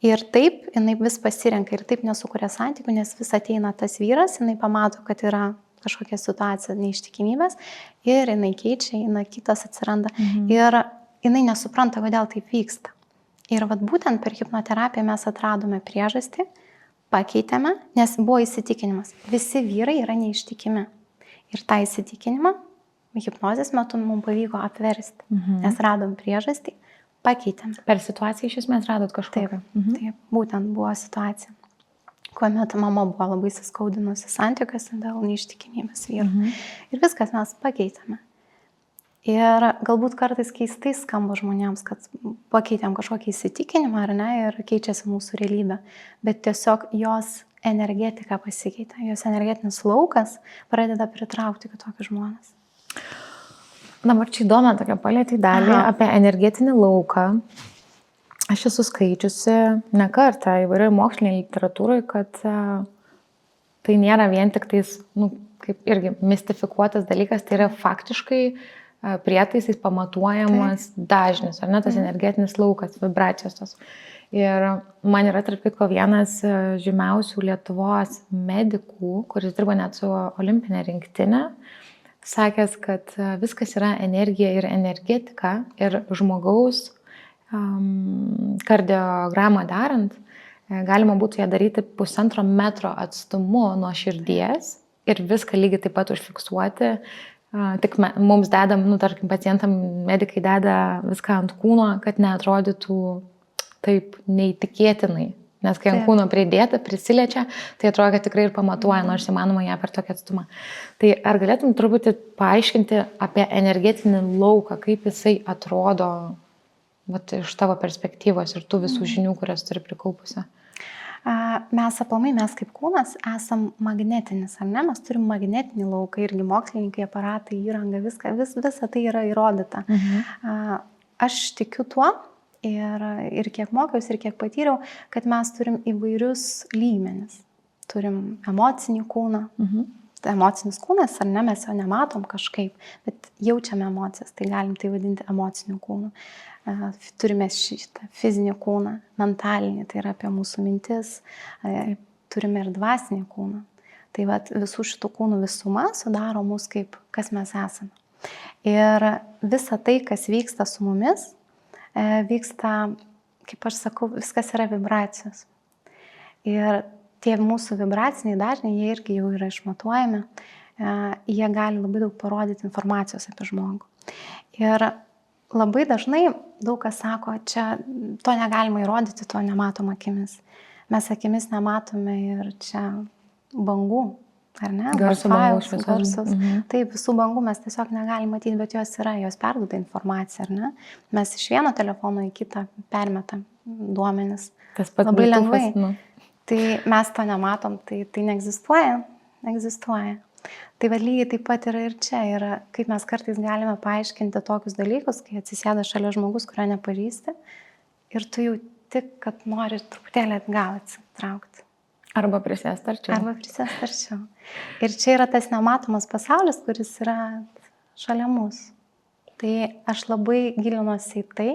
Ir taip jinai vis pasirenka ir taip nesukuria santykių, nes vis ateina tas vyras, jinai pamato, kad yra kažkokia situacija neištikimybės ir jinai keičia, kitas atsiranda. Ir jinai nesupranta, kodėl taip vyksta. Ir būtent per hipnoterapiją mes atradome priežastį, pakeitėme, nes buvo įsitikinimas. Visi vyrai yra neištikimi. Ir tą įsitikinimą hipnozės metu mums pavyko apversti. Nes radom priežastį, pakeitėme.
Per situaciją iš esmės radot kažkokią?
Taip, būtent buvo situacija, kuomet mama buvo labai suskaudinusi santykiuose dėl neištikimybės vyrų. Ir viskas mes pakeitėme. Ir galbūt kartais keistai skamba žmonėms, kad pakeitėm kažkokį įsitikinimą, ar ne, ir keičiasi mūsų realybė. Bet tiesiog jos energetika pasikeitė, jos energetinis laukas pradeda pritraukti kitokius žmonės.
Dabar čia įdomu tokia palėtė dalį apie energetinį lauką. Aš esu skaičiusi ne kartą įvairioje mokslinėje literatūroje, kad tai nėra vien tik tais, kaip irgi mistifikuotas dalykas, tai yra faktiškai prietaisais pamatuojamas dažnis, ar ne, tas energetinis laukas, vibracijos tos. Ir man yra, tarp kitko, vienas žymiausių Lietuvos medikų, kuris dirba net su olimpinė rinktinė, sakęs, kad viskas yra energija ir energetika ir žmogaus kardiogramą darant, galima būtų ją daryti 1,5 metro atstumu nuo širdies ir viską lygiai taip pat užfiksuoti tik mums dedam, tarkim, pacientam medikai deda viską ant kūno, kad neatrodytų taip neįtikėtinai. Nes kai ant kūno pridėta, prisiliečia, tai atrodo, kad tikrai ir pamatuoja, nors įmanoma ją per tokį atstumą. Tai ar galėtum truputį paaiškinti apie energetinį lauką, kaip jisai atrodo iš tavo perspektyvos ir tų visų žinių, kurias turi prikaupusi?
Mes kaip kūnas esam magnetinis, ar ne? Mes turim magnetinį lauką, irgi mokslininkai, aparatai, įranga, visa tai yra įrodyta. Aš tikiu tuo ir kiek mokiausi, ir kiek patyriau, kad mes turim įvairius lygmenis. Turim emocinį kūną. Emocinis kūnas, ar ne, mes jo nematom kažkaip, bet jaučiame emocijas, tai galim tai vadinti emociniu kūnu. Turime šitą fizinį kūną, mentalinį, tai yra apie mūsų mintis, turime ir dvasinį kūną. Tai visų šitų kūnų visuma sudaro mus kaip kas mes esame. Ir visa tai, kas vyksta su mumis, vyksta, kaip aš sakau, viskas yra vibracijos. Ir tie mūsų vibraciniai dažniai, jie irgi jau yra išmatuojami, jie gali labai daug parodyti informacijos apie žmogų. Ir labai dažnai daug kas sako, čia to negalima įrodyti, to nematom akimis. Mes akimis nematome ir čia bangų, ar ne? Garsus. Taip, visų bangų mes tiesiog negalim matyti, bet jos yra, jos perduoda informaciją, ar ne? Mes iš vieno telefono į kitą permetam duomenis.
Tas pats
labai lengvai. Tai mes to nematom, tai neegzistuoja. Tai lygiai taip pat yra ir čia. Ir kaip mes kartais galime paaiškinti tokius dalykus, kai atsisėda šalia žmogus, kurio nepažįsti, ir tu jau tik, kad nori truputėlį atgal atsitraukti.
Arba prisėsti
arčiau. Ir čia yra tas nematomas pasaulis, kuris yra šalia mūsų. Tai aš labai gilinuosi į tai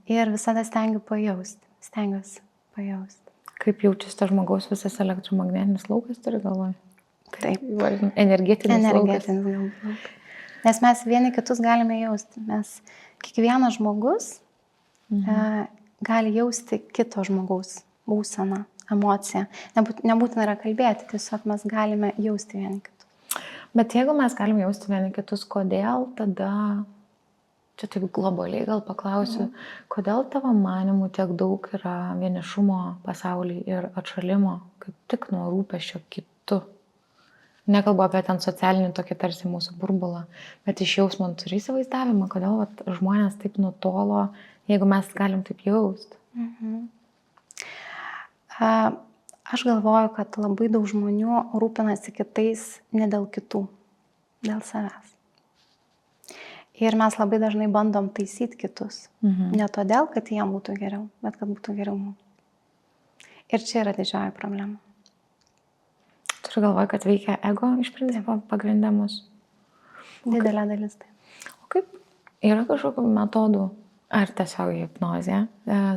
ir visada stengiuosi pajausti.
Kaip jaučiasi tas žmogaus visas elektromagnetinis laukas, turi galvoje?
Taip.
Energetinis laukas.
Nes mes vieni kitus galime jausti. Kiekvienas žmogus gali jausti kito žmogaus būseną, emociją. Nebūtina yra kalbėti, tiesiog mes galime jausti vieni kitus.
Bet jeigu mes galime jausti vieni kitus, kodėl tada, čia taip globaliai gal paklausiu, kodėl tavo manimų tiek daug yra vienišumo pasaulyje ir atšalimo, kaip tik nuo rūpesčio kitu? Nekalbu apie ten socialinį tokį tarsi mūsų burbulą, bet iš jausmo turi įsivaizdavimą, kodėl žmonės taip nutolo, jeigu mes galim taip jausti.
Aš galvoju, kad labai daug žmonių rūpinasi kitais ne dėl kitų, dėl savęs. Ir mes labai dažnai bandom taisyti kitus. Ne todėl, kad jiem būtų geriau, bet kad būtų geriau mums. Ir čia yra didžioji problema.
Turiu galvoje, kad veikia ego iš principo pagrindę mus.
Didelė dalis tai.
O kaip yra kažkokių metodų, ar tiesiog hipnozė,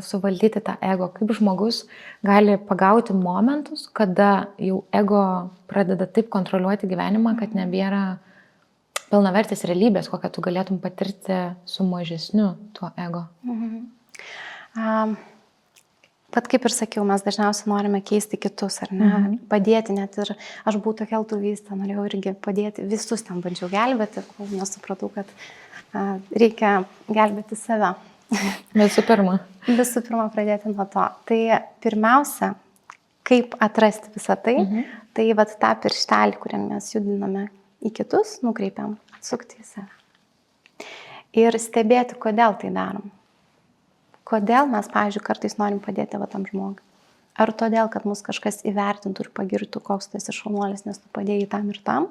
suvaldyti tą ego? Kaip žmogus gali pagauti momentus, kada jau ego pradeda taip kontroliuoti gyvenimą, kad nebėra pilnavertės realybės, kokią tu galėtum patirti su mažesniu tuo ego?
Pat kaip ir sakiau, mes dažniausiai norime keisti kitus, ar ne? Padėti net ir aš buvau tokia altruistė, norėjau irgi padėti, visus ten bandžiau gelbėti, kol nesupratau, kad reikia gelbėti save.
Visų
pirma pradėti nuo to. Tai pirmiausia, kaip atrasti visą tai, tai tą pirštelį, kuriam mes judiname į kitus, nukreipiam, atsukti į save. Ir stebėti, kodėl tai darom. Kodėl mes, pavyzdžiui, kartais norim padėti tam žmogui. Ar todėl, kad mus kažkas įvertintų ir pagirtų, koks tu esi šaunuolis, nes tu padėjai tam ir tam.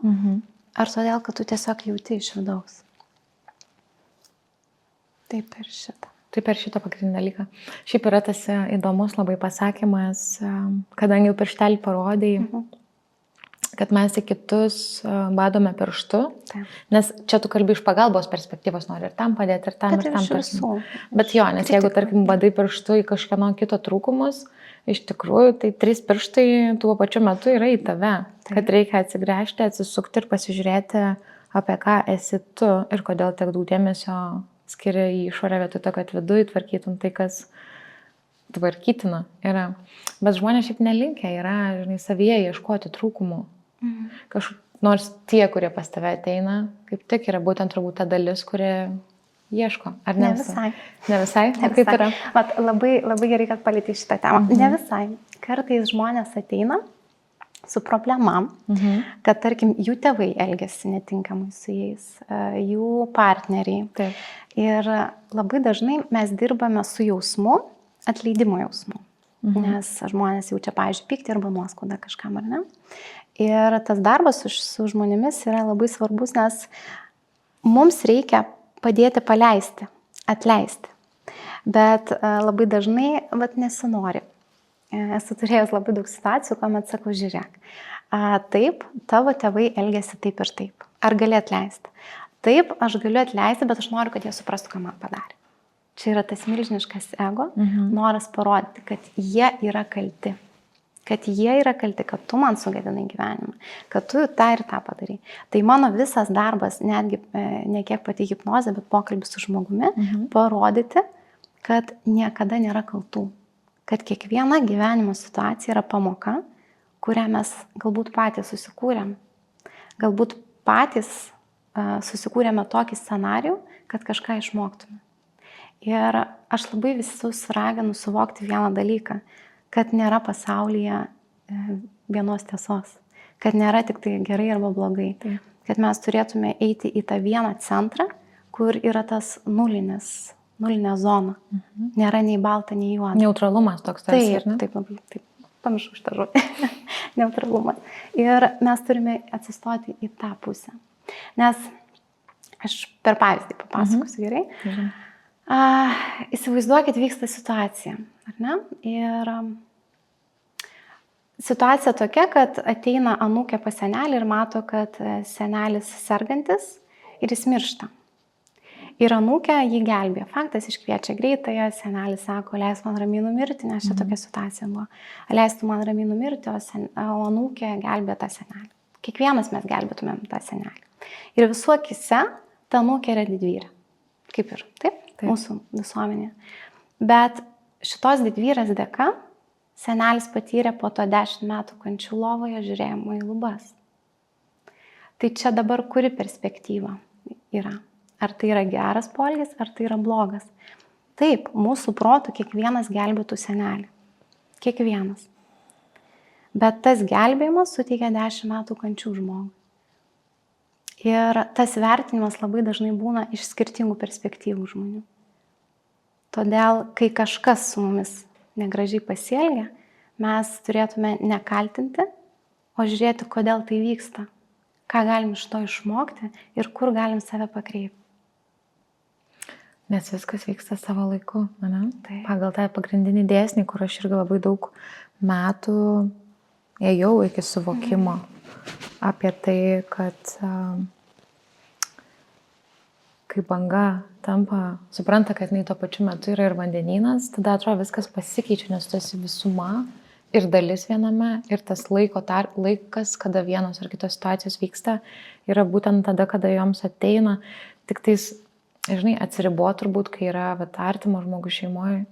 Ar todėl, kad tu tiesiog jauti iš vidaus. Tai per šitą
pagrindinį dalyką. Šiaip yra tas įdomus labai pasakymas, kadangi jau pirštelį parodėjai, kad mes į kitus badome pirštu, nes čia tu kalbi iš pagalbos perspektyvos, nori ir tam padėti, ir tam, ir tam. Bet jo, nes jeigu, tarkim, badai pirštu į kažkieno kito trūkumus, iš tikrųjų, tai 3 pirštai tuo pačiu metu yra į tave, kad reikia atsigręžti, atsisukti ir pasižiūrėti, apie ką esi tu ir kodėl tiek daug dėmesio skiria į išorę vietoj to, kad viduje tvarkytum tai, kas tvarkytina yra. Bet žmonės šiaip nelinkę yra, savyje ieškoti trūkumų. Nors tie, kurie pas tave ateina, kaip tik yra būtent turbūt ta dalis, kurie ieško. Ar ne
visai?
Ne visai?
Ne
O kaip
visai.
yra?
Vat, labai, labai gerai, kad palėtė šitą temą. Ne visai. Kartais žmonės ateina su problema, kad, tarkim, jų tėvai elgesi netinkamai su jais, jų partneriai.
Taip.
Ir labai dažnai mes dirbame su jausmu, atleidimo jausmu. Nes žmonės jaučia, pavyzdžiui, pyktį arba nuoskaudą kažkam, ar ne? Ir tas darbas su žmonėmis yra labai svarbus, nes mums reikia padėti paleisti, atleisti. Bet labai dažnai nesinori. Esu turėjęs labai daug situacijų, kuomet sakau, žiūrėk, taip, tavo tėvai elgėsi taip ir taip. Ar gali atleisti? Taip, aš galiu atleisti, bet aš noriu, kad jie suprastų, ką man padarė. Čia yra tas milžiniškas ego, noras parodyti, kad jie yra kalti. Kad jie yra kalti, kad tu man sugadinai gyvenimą, kad tu tą ir tą padarai. Tai mano visas darbas, netgi ne kiek pati hipnozė, bet pokalbis su žmogumi, parodyti, kad niekada nėra kaltų. Kad kiekviena gyvenimo situacija yra pamoka, kurią mes galbūt patys susikūrėm. Galbūt patys susikūrėme tokį scenarijų, kad kažką išmoktume. Ir aš labai visus raginu suvokti vieną dalyką, kad nėra pasaulyje vienos tiesos, kad nėra tik tai gerai arba blogai, kad mes turėtume eiti į tą vieną centrą, kur yra tas nulinė zona. Nėra nei balta, nei juoda.
Neutralumas toks tarsi, ar ne?
Taip, labai, taip. Pamiršau šitą žodį. Neutralumas. Ir mes turime atsistoti į tą pusę. Nes aš per pavyzdį papasakosiu gerai. Įsivaizduokit, vyksta situacija, ar ne? Ir situacija tokia, kad ateina anūkė pas senelį ir mato, kad senelis sergantis ir jis miršta. Ir anūkė jį gelbė. Faktas, iškviečia greitąją, senelis sako, leis man ramiai numirti, nes čia tokia situacija buvo. Leistų man ramiai numirti, o anūkė gelbė tą senelį. Kiekvienas mes gelbėtumėm tą senelį. Ir visų akise ta anūkė yra didvyrė. Kaip ir, taip? Mūsų visuomenė. Bet šitos didvyrės dėka senelis patyrė po to 10 metų kančių lovoje žiūrėjimo į lubas. Tai čia dabar kuri perspektyva yra? Ar tai yra geras poelgis, ar tai yra blogas? Taip, mūsų protų kiekvienas gelbėtų senelį. Kiekvienas. Bet tas gelbėjimas suteikia 10 metų kančių žmogui. Ir tas vertinimas labai dažnai būna iš skirtingų perspektyvų žmonių. Todėl, kai kažkas su mumis negražiai pasielgia, mes turėtume nekaltinti, o žiūrėti, kodėl tai vyksta, ką galim iš to išmokti ir kur galim save pakreipti.
Nes viskas vyksta savo laiku, ne? Tai. Pagal tą pagrindinį dėsnį, kur aš irgi labai daug metų ėjau iki suvokimo apie tai, kad kai banga tampa, supranta, kad jinai tuo pačiu metu yra ir vandenynas, tada atrodo viskas pasikeičia, nes tu esi visuma ir dalis viename, ir tas laikas, kada vienos ar kitos situacijos vyksta, yra būtent tada, kada joms ateina. Tik tais, žinai, atsiribo turbūt, kai yra artimo žmogų šeimoje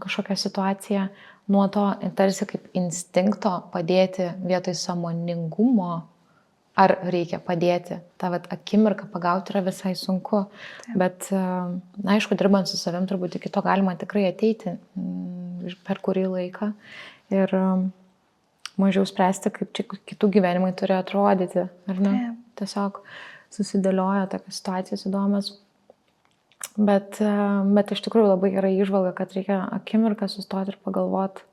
kažkokia situacija, nuo to tarsi kaip instinkto padėti vietoj sąmoningumo, ar reikia padėti. Ta akimirką pagauti yra visai sunku. Taip. Bet, aišku, dirbant su savim, turbūt iki to galima tikrai ateiti per kurį laiką ir mažiau spręsti, kaip čia kitų gyvenimai turi atrodyti. Ar ne?
Taip.
Tiesiog susidėlioja tokios situacijos įdomios. Bet iš tikrųjų labai gerai įžvalga, kad reikia akimirką sustoti ir pagalvoti,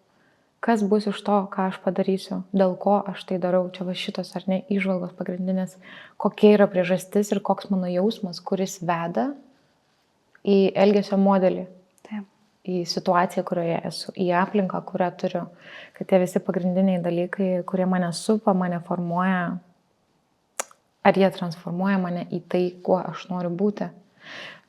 kas bus iš to, ką aš padarysiu, dėl ko aš tai darau, čia va šitos ar ne įžvalgos pagrindinės, kokia yra priežastis ir koks mano jausmas, kuris veda į elgesio modelį,
Taip.
Į situaciją, kurioje esu, į aplinką, kurią turiu, kad tie visi pagrindiniai dalykai, kurie mane supa, mane formuoja, ar jie transformuoja mane į tai, kuo aš noriu būti.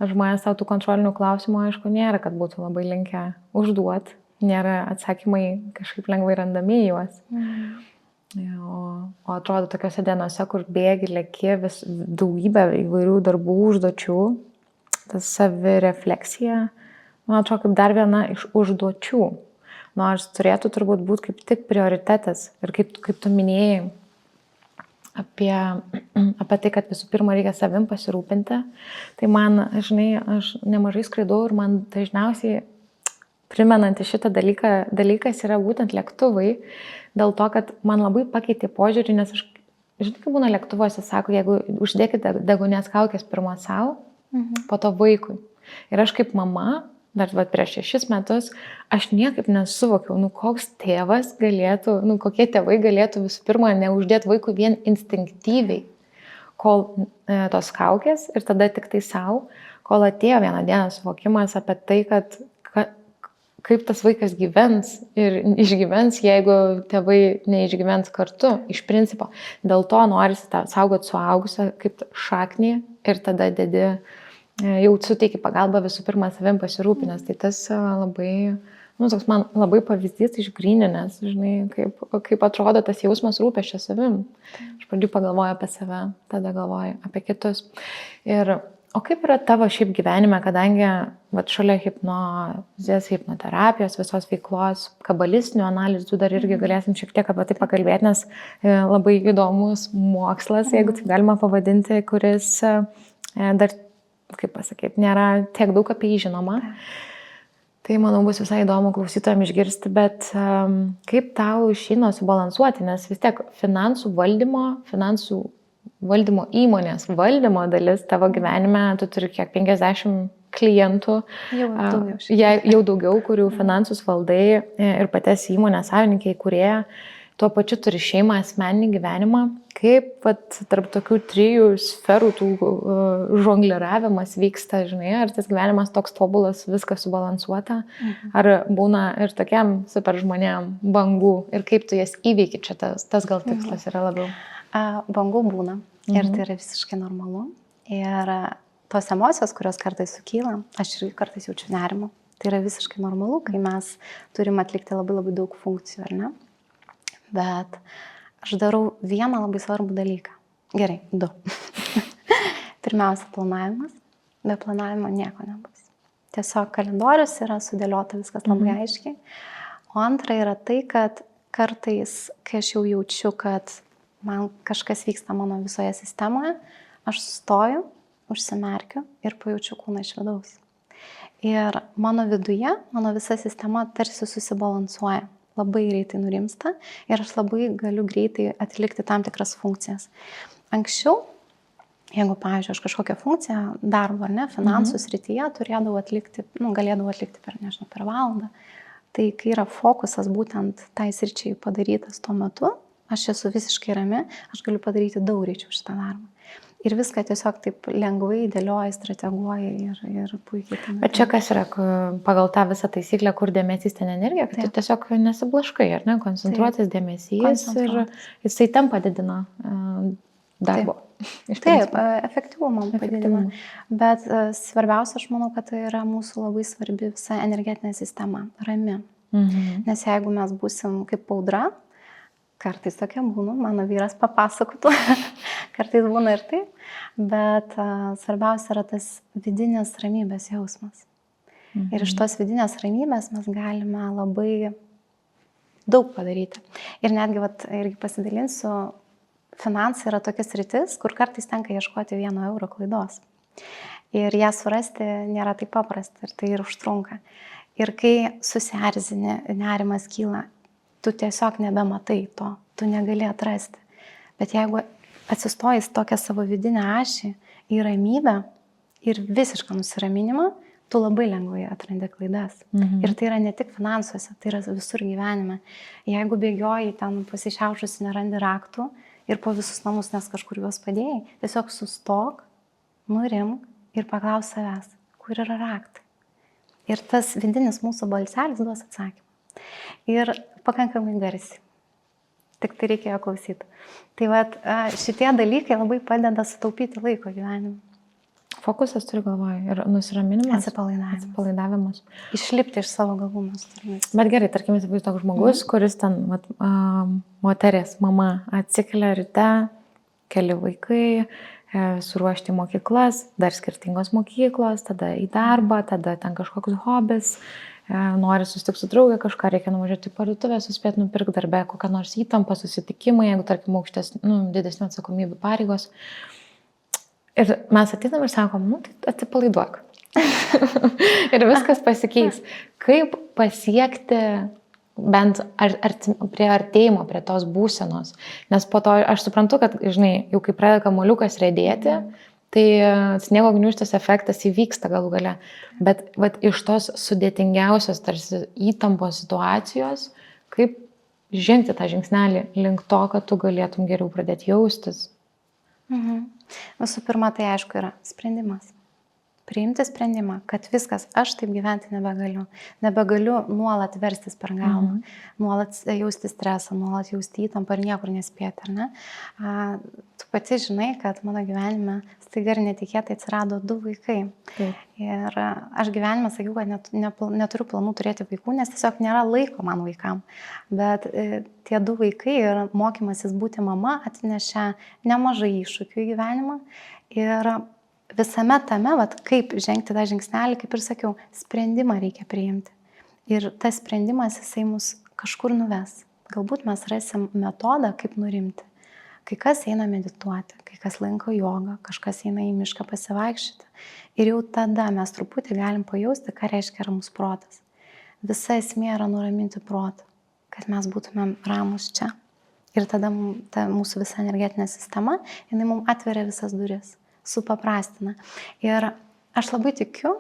Žmonės tau tų kontrolinių klausimų, aišku, nėra, kad būtų labai linkę užduoti. Nėra atsakymai kažkaip lengvai randami į juos. O atrodo tokiuose dienose, kur bėgi, leki, vis daugybę įvairių darbų, užduočių, tas savirefleksija, man atrodo, kaip dar viena iš užduočių. Nors turėtų turbūt būti kaip tik prioritetas. Ir kaip tu minėjai, apie tai, kad visų pirma reikia savim pasirūpinti. Tai man, žinai, aš nemažai skraidau ir man dažniausiai primenanti šitą dalykas yra būtent lėktuvai, dėl to, kad man labai pakeitė požiūrį, nes aš, žinai, kaip būna lėktuvuose, sako, jeigu uždėkite deguonies kaukės pirmą savo, po to vaikui. Ir aš kaip mama, dar prieš 6 metus, aš niekaip nesuvokiau, koks tėvas galėtų, kokie tėvai galėtų visų pirma neuždėti vaikui vien instinktyviai, kol tos kaukės ir tada tik tai savo, kol atėjo vieną dieną suvokimas apie tai, kad kaip tas vaikas gyvens ir išgyvens, jeigu tėvai neišgyvens kartu, iš principo. Dėl to norisi saugoti suaugusią kaip šaknį ir tada dedi, jau suteiki pagalbą visų pirma savim pasirūpinęs. Tai tas labai, toks man labai pavyzdys išgryninęs, žinai, kaip atrodo tas jausmas rūpesčio savim. Aš pradžiu pagalvoju apie save, tada galvoju apie kitus. O kaip yra tavo šiaip gyvenime, kadangi šalia hipnozės, hipnoterapijos, visos veiklos, kabalistinių analizų dar irgi galėsim šiek tiek apie tai pakalbėti, nes labai įdomus mokslas, jeigu tai galima pavadinti, kuris dar, kaip pasakyti, nėra tiek daug apie jį žinoma. Tai, manau, bus visai įdomu klausytojams išgirsti, bet kaip tau išeina subalansuoti, nes vis tiek finansų valdymo įmonės valdymo dalis tavo gyvenime, tu turi kiek 50 klientų, jau daugiau, kurių finansus valdai ir paties įmonės savininkė, įkūrėja, tuo pačiu turi šeimą, asmeninį gyvenimą. Kaip tarp tokių 3 sferų tų žongliravimas vyksta, žinai, ar tas gyvenimas toks tobulas, viskas subalansuota, ar būna ir tokiam super žmonėm bangų ir kaip tu jas įveiki, čia tas gal tikslas yra labiau.
Bangų būna ir tai yra visiškai normalu. Ir tos emocijos, kurios kartais sukyla, aš irgi kartais jaučiu nerimą. Tai yra visiškai normalu, kai mes turim atlikti labai labai daug funkcijų, ar ne? Bet aš darau vieną labai svarbų dalyką. Gerai, 2. Pirmiausia, planavimas. Be planavimo nieko nebus. Tiesiog kalendorius yra sudėliota viskas labai aiškiai. O antra yra tai, kad kartais, kai aš jau jaučiu, kad man kažkas vyksta mano visoje sistemoje, aš sustoju, užsimerkiu ir pajaučiu kūną iš vidaus. Ir mano viduje, mano visa sistema tarsi susibalansuoja, labai greitai nurimsta ir aš labai galiu greitai atlikti tam tikras funkcijas. Anksčiau, jeigu, pavyzdžiui, aš kažkokią funkciją darbo ar ne, finansų srityje galėdavau atlikti per valandą, tai kai yra fokusas būtent tai sričiai padarytas tuo metu, aš esu visiškai rami, aš galiu padaryti daug greičiau šitą darbą. Ir viską tiesiog taip lengvai dėlioja, strateguoja ir puikiai.
Bet čia kas yra pagal tą visą taisyklę, kur dėmesys ten energija, kad tu tiesiog nesiblaškai, ar ne, koncentruotas dėmesys ir jisai tempą didina darbo.
Taip, efektyvumą padidina. Bet svarbiausia, aš manau, kad tai yra mūsų labai svarbi visa energetinė sistema, rami. Nes jeigu mes būsim kaip audra, kartais tokia būna, mano vyras papasakotų, kartais būna ir taip, bet svarbiausia yra tas vidinės ramybės jausmas. Ir iš tos vidinės ramybės mes galime labai daug padaryti. Ir netgi irgi pasidalinsiu, finansai yra tokia sritis, kur kartais tenka ieškoti 1 euro klaidos. Ir ją surasti nėra taip paprasta ir tai ir užtrunka. Ir kai susierzini, nerimas kyla, tu tiesiog nebematai to, tu negali atrasti. Bet jeigu atsistojus tokią savo vidinę ašį į ramybę ir visišką nusiraminimą, tu labai lengvai atrandi klaidas. Ir tai yra ne tik finansuose, tai yra visur gyvenime. Jeigu bėgioji ten pasišiaušusi, nerandi raktų ir po visus namus, nes kažkur juos padėjai, tiesiog sustok, nurimk ir paklaus savęs, kur yra raktai. Ir tas vidinis mūsų balselis duos atsakymą. Ir pakankamai garsiai. Tik tai reikėjo klausyti. Tai šitie dalykai labai padeda sutaupyti laiko gyvenime.
Fokusas turi galvoje ir nusiraminimas. Atsipalaidavimas.
Išlipti iš savo galvų mes turime.
Bet gerai, tarkim, jis toks žmogus, kuris ten, moteris, mama atsikelia ryte, keli vaikai, suruošti mokyklas, dar skirtingos mokyklos, tada į darbą, tada ten kažkoks hobis, nori susitikti su draugė, kažką reikia nuvažiuoti į parduotuvę, suspėti nupirkti darbę, kokią nors įtampą, susitikimą, jeigu, tarkim, didesnė atsakomybė pareigos. Ir mes ateinam ir sakom, tai atsipalaiduok. Ir viskas pasikeis. Kaip pasiekti bent priartėjimo prie tos būsenos? Nes po to aš suprantu, kad, žinai, jau kai pradeda kamuoliukas riedėti, tai sniego gniūžtės efektas įvyksta galų gale. Bet iš tos sudėtingiausios tarsi įtampos situacijos, kaip žengti tą žingsnelį link to, kad tu galėtum geriau pradėti jaustis?
Visų pirma, tai aišku yra sprendimas. Priimti sprendimą, kad viskas, aš taip gyventi nebegaliu. Nebegaliu nuolat verstis per galvą, nuolat jausti stresą, nuolat jausti įtampą ir niekur nespėti, ar ne? Tu pati žinai, kad mano gyvenime staiga ir netikėtai atsirado 2 vaikai.
Taip.
Ir aš gyvenime sakiau, kad neturiu planų turėti vaikų, nes tiesiog nėra laiko man vaikam. Bet tie 2 vaikai ir mokymasis būti mama atnešė nemažai iššūkių į gyvenimą. Ir visame tame, kaip žengti tą žingsnelį, kaip ir sakiau, sprendimą reikia priimti. Ir tas sprendimas, jisai mus kažkur nuves. Galbūt mes rasim metodą, kaip nurimti. Kai kas eina medituoti, kai kas lanko jogą, kažkas eina į mišką pasivaikščioti. Ir jau tada mes truputį galim pajausti, ką reiškia ramus protas. Visa esmė yra nuraminti protą, kad mes būtumėm ramus čia. Ir tada ta mūsų visa energetinė sistema, jinai mums atveria visas duris. Supaprastina. Ir aš labai tikiu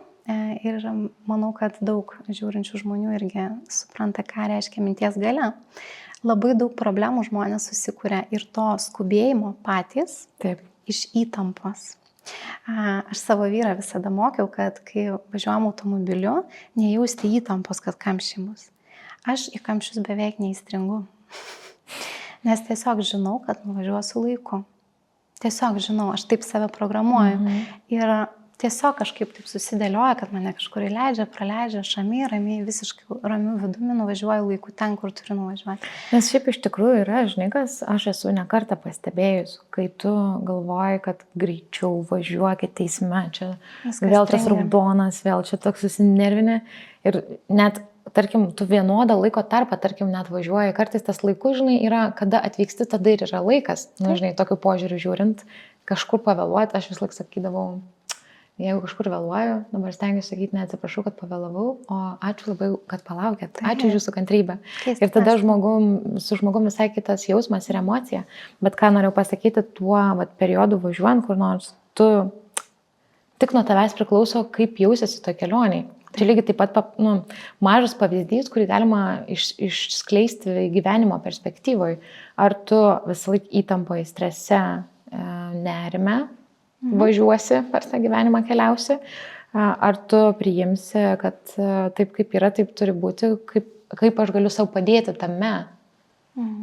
ir manau, kad daug žiūrinčių žmonių irgi supranta, ką reiškia minties galia. Labai daug problemų žmonės susikuria ir to skubėjimo patys.
Taip.
Iš įtampos. Aš savo vyrą visada mokiau, kad kai važiuojam automobiliu, nejausti įtampos, kad kamščiai bus. Aš į kamščius beveik neįstringu. Nes tiesiog žinau, kad nuvažiuosiu laiku. Tiesiog žinau, aš taip save programuoju. Ir tiesiog kažkaip taip susidėlioja, kad mane kažkur įleidžia, praleidžia, aš ramiai, visiškai ramiu vidumi nuvažiuoju laiku ten, kur turiu nuvažiuoti.
Nes šiaip iš tikrųjų yra, žinai, kas aš esu ne kartą pastebėjus, kai tu galvoji, kad greičiau važiuokit teisme, čia viskas vėl tas raudonas, vėl čia toks susinervinė ir net tarkim, tu vienodą laiko tarpą, tarkim, net važiuoji, kartais tas laiku, žinai, yra, kada atvyksti, tada ir yra laikas. Nu, žinai, tokiu požiūriu žiūrint, kažkur pavėluoti, aš vis laik sakydavau, jeigu kažkur vėluoju, dabar stengiuosi sakyti, ne atsiprašau, kad pavėlavau, o ačiū labai, kad palaukėt, ačiū už jūsų kantrybę. Ir tada su žmogum visai kitas jausmas ir emocija. Bet ką norėjau pasakyti, tuo periodu važiuojant kur nors, tik nuo tavęs priklauso, kaip jausiasi to kelioniai. Čia lygiai taip pat mažas pavyzdys, kurį galima išskleisti gyvenimo perspektyvoje. Ar tu visą laiką įtampoje, strese, nerime važiuosi per tą gyvenimą keliausi, ar tu priimsi, kad taip kaip yra, taip turi būti, kaip aš galiu savo padėti tame.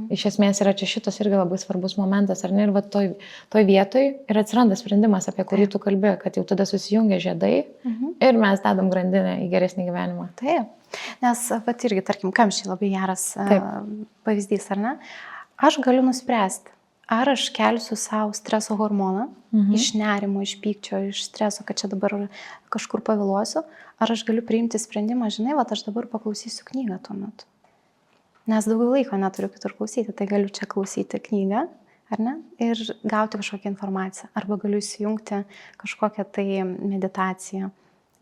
Iš esmės yra čia šitas irgi labai svarbus momentas, ar ne? Ir toj vietoj ir atsiranda sprendimas, apie kurį tu kalbė, kad jau tada susijungia žiedai ir mes dedam grandinę į geresnį gyvenimą.
Taip, nes irgi, tarkim, kamščiai labai geras pavyzdys, ar ne? Aš galiu nuspręsti, ar aš kelsiu savo streso hormoną iš nerimo, iš pykčio, iš streso, kad čia dabar kažkur pavėluosiu, ar aš galiu priimti sprendimą, žinai, aš dabar paklausysiu knygą tuo metu. Nes daugiau laiko neturiu kitur klausyti, tai galiu čia klausyti knygą, ar ne? Ir gauti kažkokią informaciją. Arba galiu įsijungti kažkokią tai meditaciją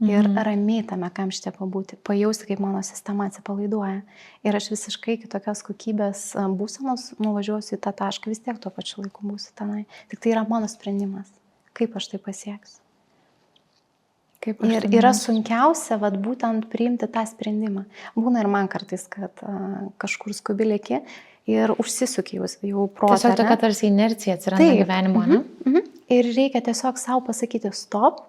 ir ramiai tame kamšte pabūti, pajausti, kaip mano sistema atsipalaiduoja. Ir aš visiškai kitokios kokybės būsenos nuvažiuosiu į tą tašką, vis tiek tuo pačiu laiku būsiu tenai. Tik tai yra mano sprendimas, kaip aš tai pasieksiu. Ir yra sunkiausia būtent priimti tą sprendimą. Būna ir man kartais, kad kažkur skubi lėki ir užsisuki jau protą.
Tiesiog tokia tarsi inercija atsiranda gyvenimo, ne?
Ir reikia tiesiog savo pasakyti stop,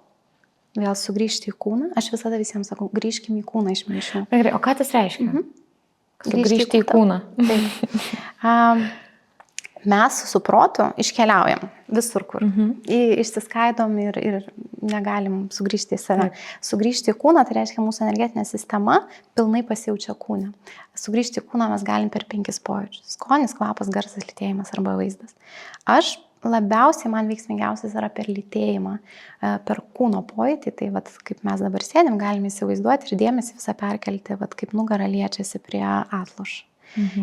vėl sugrįžti į kūną. Aš visada visiems sakau, grįžkim į kūną iš minčių.
O ką tas reiškia? Grįžti į kūną.
Taip. Mes su protu iškeliaujam visur, kur. Išsiskaidom ir negalim sugrįžti į save. Sugrįžti į kūną, tai reiškia mūsų energetinė sistema pilnai pasijaučia kūne. Sugrįžti į kūną mes galim per 5 pojūčius. Skonis, kvapas, garsas, lytėjimas arba vaizdas. Man veiksmingiausias yra per lytėjimą, per kūno pojūtį, tai vat, kaip mes dabar sėdim, galime įsivaizduoti ir dėmesį visą perkelti, vat, kaip nugara liečiasi prie atlošo.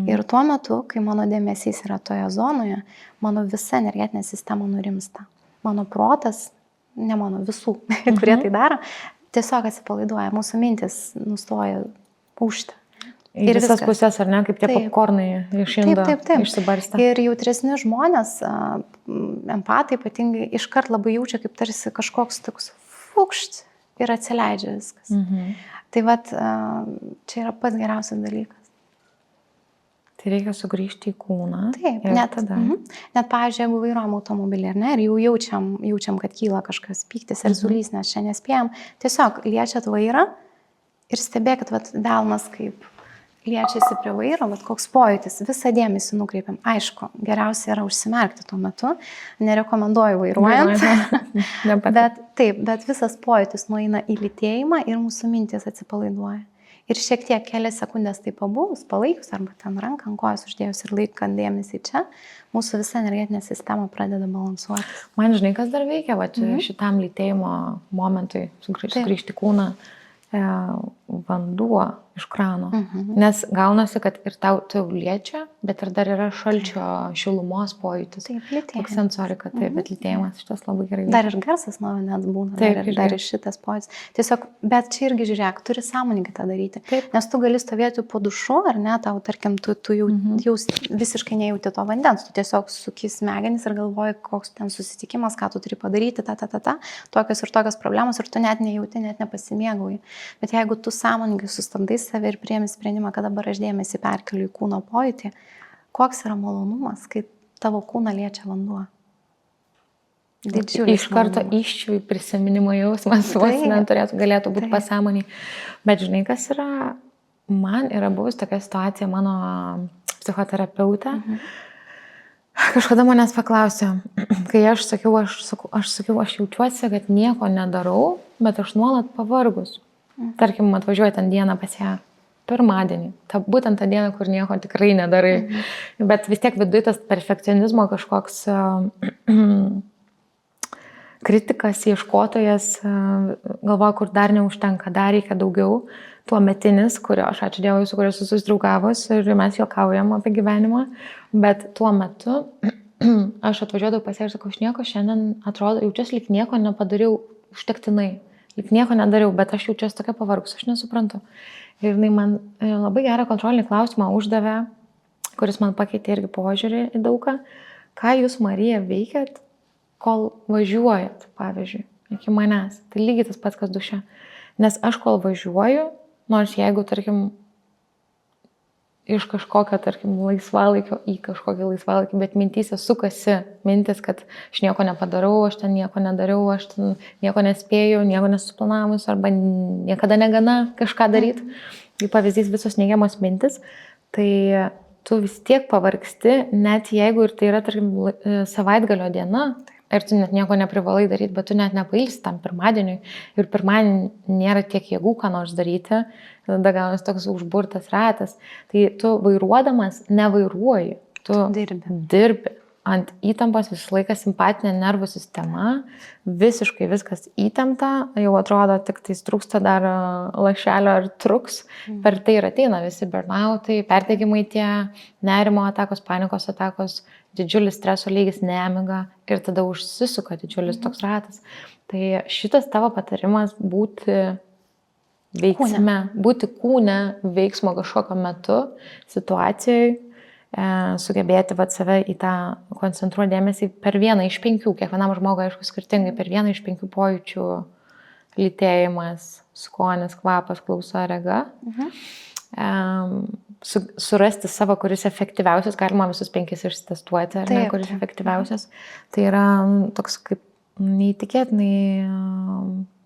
Ir tuo metu, kai mano dėmesys yra toje zonoje, mano visa energetinė sistema nurimsta. Mano protas, ne mano visų, kurie tai daro, tiesiog atsipalaiduoja, mūsų mintis nustoja ūžti.
Ir visas pusės, ar ne, kaip tie popkornai iš indo išsibarstę.
Ir jautresni žmonės, empatai ypatingai, iškart labai jaučia, kaip tarsi kažkoks toks fukšt ir atsileidžia viskas. Tai vat, čia yra pats geriausias dalykas.
Tai reikia sugrįžti į kūną.
Taip, net pavyzdžiui, jeigu vairuojam automobilį, ar ne, ir jau jaučiam, kad kyla kažkas pyktis ar zulys, nes čia nespėjam, tiesiog liečiat vairą ir stebėkit, vat, delnas kaip liečiasi prie vairo, bet koks pojūtis, visą dėmesį nukreipiam. Aišku, geriausia yra užsimerkti tuo metu, nerekomenduoju vairuojant, bet visas pojūtis nueina į lytėjimą ir mūsų mintis atsipalaiduoja. Ir šiek tiek kelias sekundės tai pabuvus, palaikius arba ten ranką ant kojos uždėjus ir laikant dėmesį čia, mūsų visa energetinė sistema pradeda balansuoti.
Man žinai, kas dar veikia, va, šitam lytėjimo momentui, sugrįžti kūną, vanduo iš krano. Nes gaunasi, kad ir tau liečia, bet ir dar yra šalčio šilumos pojūtis.
Taip, lytėjimas.
Toks sensorika, taip, bet lytėjimas šitas labai gerai.
Dar ir garsas nuo vandens būna, dar ir šitas pojūtis. Tiesiog, bet čia irgi žiūrėk, turi sąmoningai tą daryti. Taip. Nes tu gali stovėti po dušu, ar ne, tau, tarkim, tu jau visiškai nejauti to vandens, tu tiesiog suki smegenis ir galvoji, koks ten susitikimas, ką tu turi padaryti, tokios ir tokios problemos ir tu net nejauti, net nepasimėgauji. Bet jeigu tu sąmoningai sustabdai save ir priemi sprendimą, kad dabar aš dėmesį perkeliu į kūno pojūtį, koks yra malonumas, kai tavo kūną liečia vanduo. Didžiulis
iš karto iščiui prisiminimo jausmas, vos galėtų būti pasąmoniai. Bet žinai, kas yra, man yra buvus tokia situacija, mano psichoterapeutė. Kažkada manęs paklausė, kai aš sakiau, aš jaučiuosi, kad nieko nedarau, bet aš nuolat pavargus. Tarkim, atvažiuoju ten dieną pas ją, pirmadienį, būtent tą dieną, kur nieko tikrai nedarai. Bet vis tiek viduje tas perfekcionizmo kažkoks kritikas, ieškotojas, galvoju, kur dar neužtenka, dar reikia daugiau. Tuometinis, kurio aš ačiū Dievui, su kuriuo susidraugavus ir mes juokaujam apie gyvenimą, bet tuo metu aš atvažiuodavau pas ją ir sakau, aš nieko šiandien atrodo, jaučiuosi lyg nieko nepadariau užtektinai. Lyg nieko nedariau, bet aš jaučiuosi tokia pavargus, aš nesuprantu. Ir jinai man labai gerą kontrolinį klausimą uždavė, kuris man pakeitė irgi požiūrį į daugą. Ką jūs, Marija, veikiat, kol važiuojat, pavyzdžiui, iki manęs? Tai lygiai tas pats, kas duše. Nes aš kol važiuoju, nors jeigu, tarkim, iš kažkokio, tarkim, laisvalaikio į kažkokį laisvalaikį, bet mintyse sukasi mintis, kad aš nieko nepadarau, aš ten nieko nedariau, aš ten nieko nespėjau, nieko nesusiplanavus, arba niekada negana kažką daryti. Kaip pavyzdys visos neigiamos mintis, tai tu vis tiek pavargsti, net jeigu ir tai yra, tarkim, savaitgalio diena, ir tu net nieko neprivalai daryti, bet tu net nepailsi tam pirmadieniui. Ir pirmadienį nėra tiek jėgų, ką nors daryti. Tada gaunasi toks užburtas ratas. Tai tu vairuodamas nevairuoji. Tu dirbi. Ant įtampos visą laiką simpatinė nervų sistema. Visiškai viskas įtempta. Jau atrodo, tik tai trūksta dar lašelio ar truks. Per tai ir ateina visi burnautai, perdegimai tie, nerimo atakos, panikos atakos, didžiulis streso lygis, nemiga ir tada užsisuka didžiulis toks ratas. Tai šitas tavo patarimas būti veiksme, būti kūne veiksmo kažkokio metu, situacijoje, sugebėti save į tą koncentruoti dėmesį per vieną iš 5, kiekvienam žmogui, aišku, skirtingai, per vieną iš 5 pojūčių lytėjimas, skonis, kvapas, klausa, rega. Surasti savo, kuris efektyviausias, galima visus 5 ištestuoti, ar ne, kuris efektyviausias. Tai yra toks kaip neįtikėtinai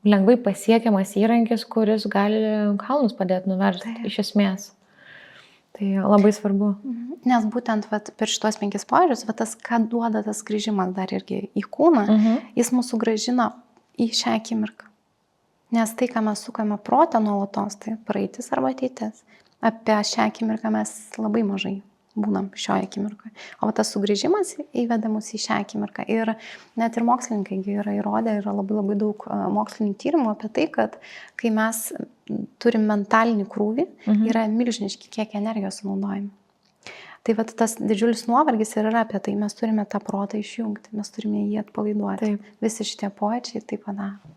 lengvai pasiekiamas įrankis, kuris gali kalnus padėti nuversti iš esmės. Tai labai svarbu.
Nes būtent per šitos 5 požiūrius, tas, ką duoda tas grįžimas dar irgi į kūną, jis mūsų grąžina į šią akimirką. Nes tai, ką mes sukame protą nuolatos, tai praeitis arba ateitis. Apie šią akimirką mes labai mažai būnam šioje akimirkoje. O tas sugrįžimas įveda mus į šią akimirką. Ir net ir mokslininkai yra įrodę, yra labai daug mokslinių tyrimų apie tai, kad kai mes turim mentalinį krūvį, yra milžiniški kiek energijos sunaudojami. Tai vat tas didžiulis nuovargis ir yra apie tai, mes turime tą protą išjungti, mes turime jį atpalaiduoti. Taip. Visi šitie pojūčiai tai padaro.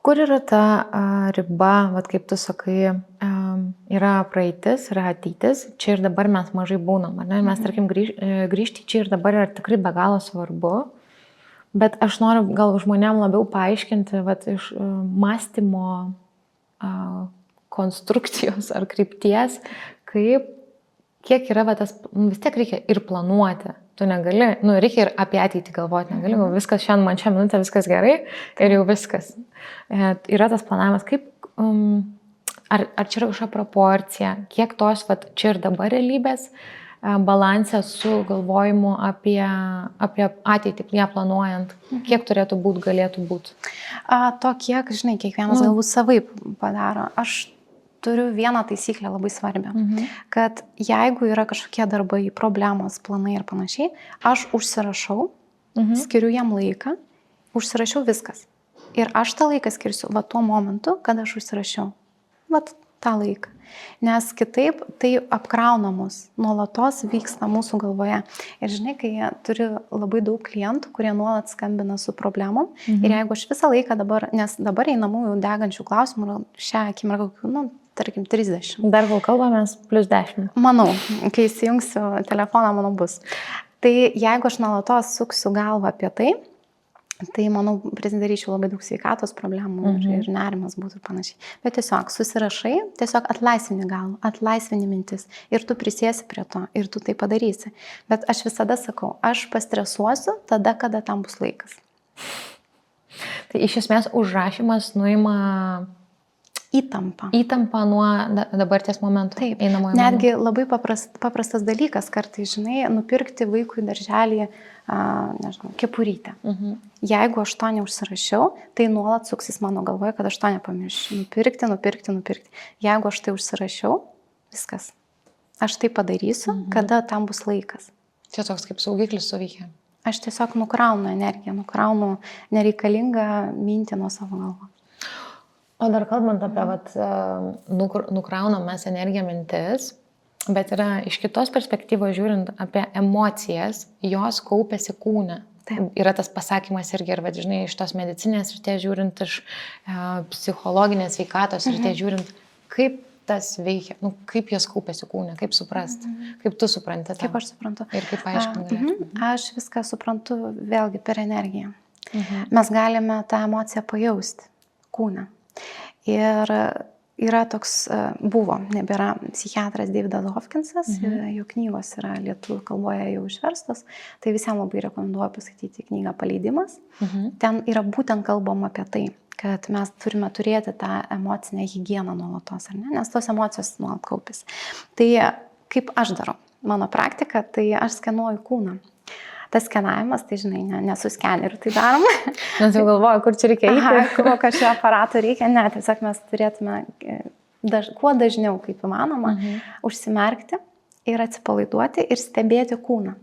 Kur yra ta riba, vat kaip tu sakai, yra praeitis, yra ateitis, čia ir dabar mes mažai būnam, ar ne? Mes, tarkim, grįžti čia ir dabar yra tikrai be galo svarbu, bet aš noriu gal žmonėm labiau paaiškinti vat iš mąstymo konstrukcijos ar krypties, kiek yra tas, vis tiek reikia ir planuoti. Tu negali, reikia ir apie ateitį galvoti, negali, viskas šiandien man šią minutę, viskas gerai ir jau viskas. Yra tas planavimas, kaip, ar čia yra kažkokia proporcija, kiek tos čia ir dabar realybės balansė su galvojimu apie ateitį, ją planuojant, kiek turėtų būti, galėtų būti?
To kiek, žinai, kiekvienas galbūt savaip padaro. Aš turiu vieną taisyklę labai svarbią, kad jeigu yra kažkokie darbai, problemos, planai ir panašiai, aš užsirašau, skiriu jam laiką, užsirašiau viskas. Ir aš tą laiką skirsiu tuo momentu, kada aš užsirašiau. Tą laiką. Nes kitaip tai apkrauna mus, nuolatos vyksta mūsų galvoje. Ir žinai, kai turi labai daug klientų, kurie nuolat skambina su problemom, ir jeigu aš visą laiką dabar, nes dabar einamųjų degančių klausimų šią akimirką, tarkim, 30.
Dar kol kalbamės, plus 10.
Manau, kai įsijungsiu telefoną, manau bus. Tai jeigu aš nuolatos suksiu galvą apie tai, tai, manau, prisidaryčiau labai daug sveikatos problemų ir nerimas būtų panašiai. Bet tiesiog susirašai, tiesiog atlaisvini galvą, atlaisvini mintis ir tu prisėsi prie to ir tu tai padarysi. Bet aš visada sakau, aš pastresuosiu tada, kada tam bus laikas.
Tai iš esmės užrašymas nuima įtampa nuo dabarties momento.
Taip, netgi labai paprastas dalykas, kartais, žinai, nupirkti vaikui darželį, nežinau, kepurytę. Jeigu aš to neužsirašiau, tai nuolat suksis mano galvoje, kad aš to nepamiršiu. Nupirkti. Jeigu aš tai užsirašiau, viskas. Aš tai padarysiu, kada tam bus laikas.
Čia toks kaip saugiklis suveikia.
Aš tiesiog nukraunu energiją, nukraunu nereikalingą mintį nuo savo galvos.
O dar kalbant apie nukraunam mes energiją mintis, bet yra iš kitos perspektyvos žiūrint apie emocijas, jos kaupiasi kūne. Taip. Yra tas pasakymas irgi, ir žinai, iš tos medicinės srities žiūrint, iš psichologinės sveikatos srities žiūrint, kaip tas veikia, kaip jos kaupiasi kūne, kaip suprasti, kaip tu supranti tą.
Kaip aš suprantu.
Ir kaip aiškinti.
Aš viską suprantu vėlgi per energiją. Mes galime tą emociją pajausti kūne. Ir yra toks, nebėra psichiatras Davidas Hopkinsas, jo knygos yra lietuvių kalboje jau išverstos, tai visiems labai rekomenduoju paskaityti knygą Paleidimas. Ten yra būtent kalbama apie tai, kad mes turime turėti tą emocinę higieną nuolatos, ar ne? Nes tos emocijos nuolat kaupis. Tai kaip aš darau? Mano praktika, tai aš skenuoju kūną. Tas skenavimas, tai žinai, ne su skeneriu tai darom.
Nes jau galvoju, kur čia reikia eiti.
Kokio šio aparato reikia. Ne, tiesiog mes turėtume kuo dažniau, kaip įmanoma, užsimerkti ir atsipalaiduoti ir stebėti kūną.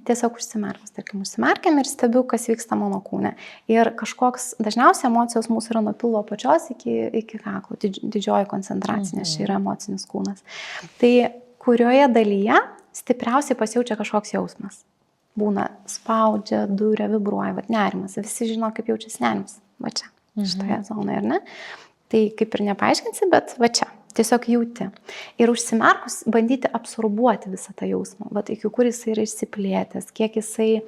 Tiesiog užsimerkus. Tarkim, užsimerkiam ir stebiu, kas vyksta mano kūne. Ir kažkoks, dažniausiai emocijos mūsų yra nuo pilvo apačios iki kaklo, didžioji koncentracinė, čia yra emocinis kūnas. Tai kurioje dalyje stipriausiai pasijaučia kažkoks jausmas? Būna spaudžia, duria, vibruoja, nerimas. Visi žino, kaip jaučiasi nerimas. Va čia, šitoje zonoje, ar ne? Tai kaip ir nepaaiškinsi, bet va čia. Tiesiog jauti. Ir užsimerkus bandyti absorbuoti visą tą jausmą. Va iki kur jisai yra išsiplėtęs, kiek jisai,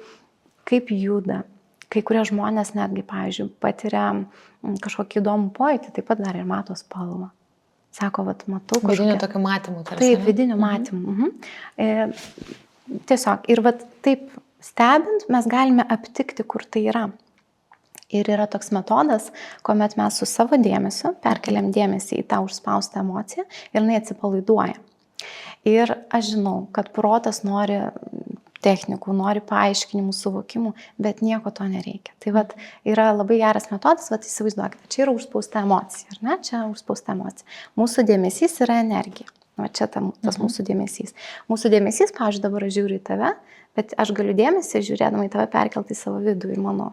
kaip juda. Kai kurie žmonės netgi, pavyzdžiui, patiria kažkokį įdomų pojūtį, taip pat dar ir mato spalvą. Sako, va, matau kažkokią...
Vidinių tokių matymų. Tarsi,
taip, vidinių matymų. Tiesiog. Ir vat taip stebint, mes galime aptikti, kur tai yra. Ir yra toks metodas, kuomet mes su savo dėmesiu perkeliam dėmesį į tą užspaustą emociją ir jinai atsipalaiduoja. Ir aš žinau, kad protas nori technikų, nori paaiškinimų, suvokimų, bet nieko to nereikia. Tai vat yra labai geras metodas, vat įsivaizduokite, čia yra užspausta emocija, ar ne? Čia užspausta emocija. Mūsų dėmesys yra energija. Va čia tas mūsų dėmesys. Mūsų dėmesys, pavyzdžiui, dabar aš žiūriu į tave, bet aš galiu dėmesį žiūrėdama į tave perkelti į savo vidų ir mano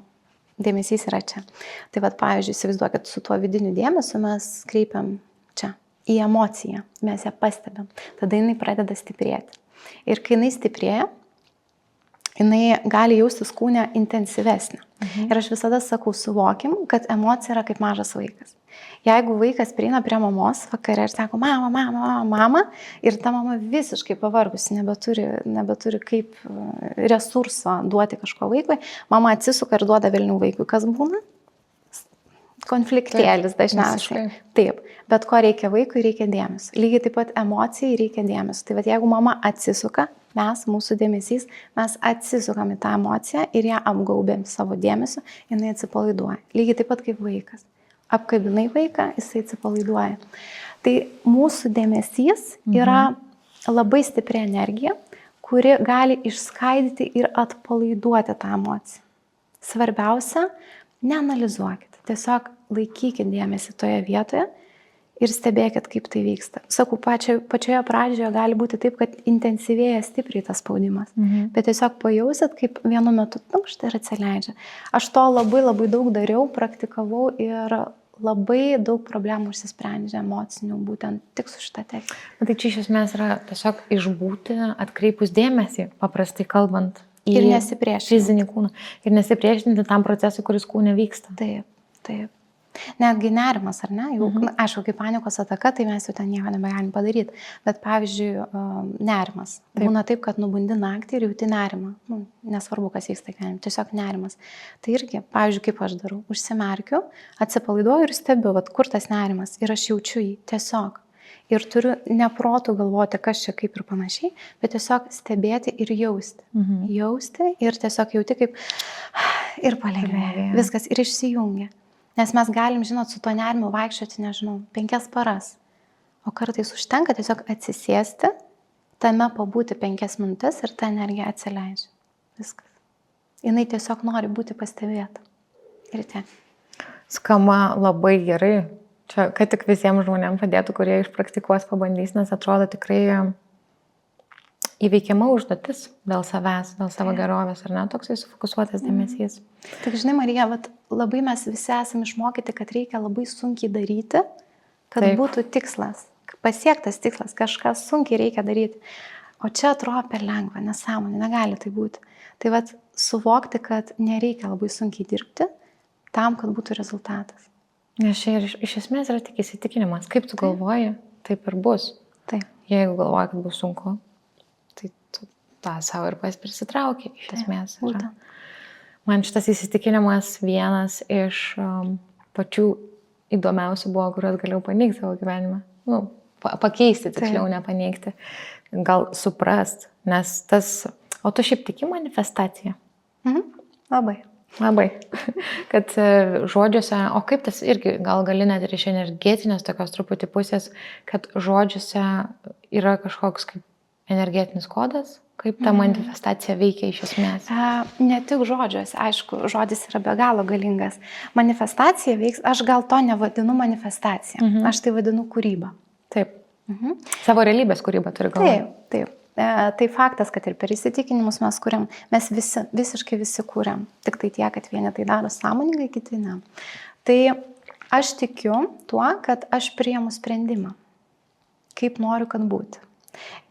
dėmesys yra čia. Tai va, pavyzdžiui, įsivaizduokit, su tuo vidiniu dėmesiu mes kreipiam čia, į emociją, mes ją pastebim. Tada jinai pradeda stiprėti. Ir kai jinai stiprėja, jinai gali jaustis kūne intensyvesnė. Ir aš visada sakau, suvokim, kad emocija yra kaip mažas vaikas. Jeigu vaikas prieina prie mamos vakare ir sako, mama, ir ta mama visiškai pavargusi, nebeturi kaip resurso duoti kažko vaikui, mama atsisuka ir duoda velnių vaikui. Kas būna? Konfliktėlis dažniausiai. Taip, bet ko reikia vaikui, reikia dėmesio. Lygiai taip pat emocijai reikia dėmesio. Tai jeigu mama atsisuka, mūsų dėmesys, mes atsisukam į tą emociją ir ją apgaubėm savo dėmesio, jinai atsipalaiduoja. Lygiai taip pat kaip vaikas. Apkabinai vaiką, jisai atsipalaiduoja. Tai mūsų dėmesys yra labai stipri energija, kuri gali išskaidyti ir atpalaiduoti tą emociją. Svarbiausia, neanalizuokit. Tiesiog laikykit dėmesį toje vietoje ir stebėkit, kaip tai vyksta. Sakau, pačioje pradžioje gali būti taip, kad intensyvėja stipriai tas spaudimas. Bet tiesiog pajausit, kaip vienu metu štai ir atsileidžia. Aš to labai daug dariau, praktikavau ir labai daug problemų išsisprendžia emocinių, būtent tik su šitą techniką.
Tai čia iš esmės yra tiesiog išbūti, atkreipus dėmesį, paprastai kalbant, į
ir nesipriešinti
fizinį kūną. Ir nesipriešinti tam procesui, kuris kūne vyksta.
Taip. Netgi nerimas, ar ne? Jau, aišku, kaip panikos ataka, tai mes jau ten nieko nebegalim padaryti. Bet pavyzdžiui, nerimas. Būna taip, kad nubundi naktį ir jauti nerimą. Nesvarbu, kas vyksta gyvenime, tiesiog nerimas. Tai irgi, pavyzdžiui, kaip aš darau, užsimerkiu, atsipalaiduoju ir stebiu, kur tas nerimas. Ir aš jaučiu jį tiesiog. Ir turiu neprotų galvoti, kas čia kaip ir panašiai, bet tiesiog stebėti ir jausti. Jausti ir tiesiog jauti kaip ir palengvėja. Viskas ir išsijungia. Nes mes galim, žinot, su to nerimu vaikščioti, 5 paras. O kartais užtenka tiesiog atsisėsti, tame pabūti 5 minutes ir ta energija atsileidžia. Viskas. Jinai tiesiog nori būti pastebėta. Ir tiek.
Skamba labai gerai. Čia, kad tik visiems žmonėms padėtų, kurie išpraktikuos, pabandys, nes atrodo tikrai įveikiama užduotis dėl savęs, dėl savo gerovės, ar ne, toksai sufokusuotas dėmesys.
Tik žinai, Marija, labai mes visi esame išmokyti, kad reikia labai sunkiai daryti, kad būtų tikslas, pasiektas tikslas, kažkas sunkiai reikia daryti. O čia atrodo per lengva, nesąmonė, negali tai būti. Tai suvokti, kad nereikia labai sunkiai dirbti tam, kad būtų rezultatas.
Nes čia iš esmės yra tik įsitikinimas. Kaip tu galvoji, taip ir bus.
Taip.
Jeigu galvoji, kad bus sunku, tai tu tą savo ir prisitrauki iš esmės. Man šitas įsitikinimas vienas iš pačių įdomiausių buvo, kuriuos galėjau paneigti savo gyvenime. Pakeisti, tiksliau nepaneigti. Gal suprast, nes tas... O tu šiaip tiki manifestaciją? Labai. Kad žodžiuose, o kaip tas irgi, gal gali net ir iš energetinės tokios truputį pusės, kad žodžiuose yra kažkoks kaip energetinis kodas, kaip ta manifestacija veikia iš esmės?
Ne tik žodžiuose, aišku, žodis yra be galo galingas. Manifestacija veiks, aš gal to nevadinu manifestacija, aš tai vadinu kūryba.
Taip. Savo realybės kūryba turi galvoje.
Taip. Tai faktas, kad ir per įsitikinimus mes kuriam, mes visiškai visi kuriam. Tik tai tiek, kad vieni tai daro sąmoningai, kiti ne. Tai aš tikiu tuo, kad aš priimu sprendimą, kaip noriu, kad būti.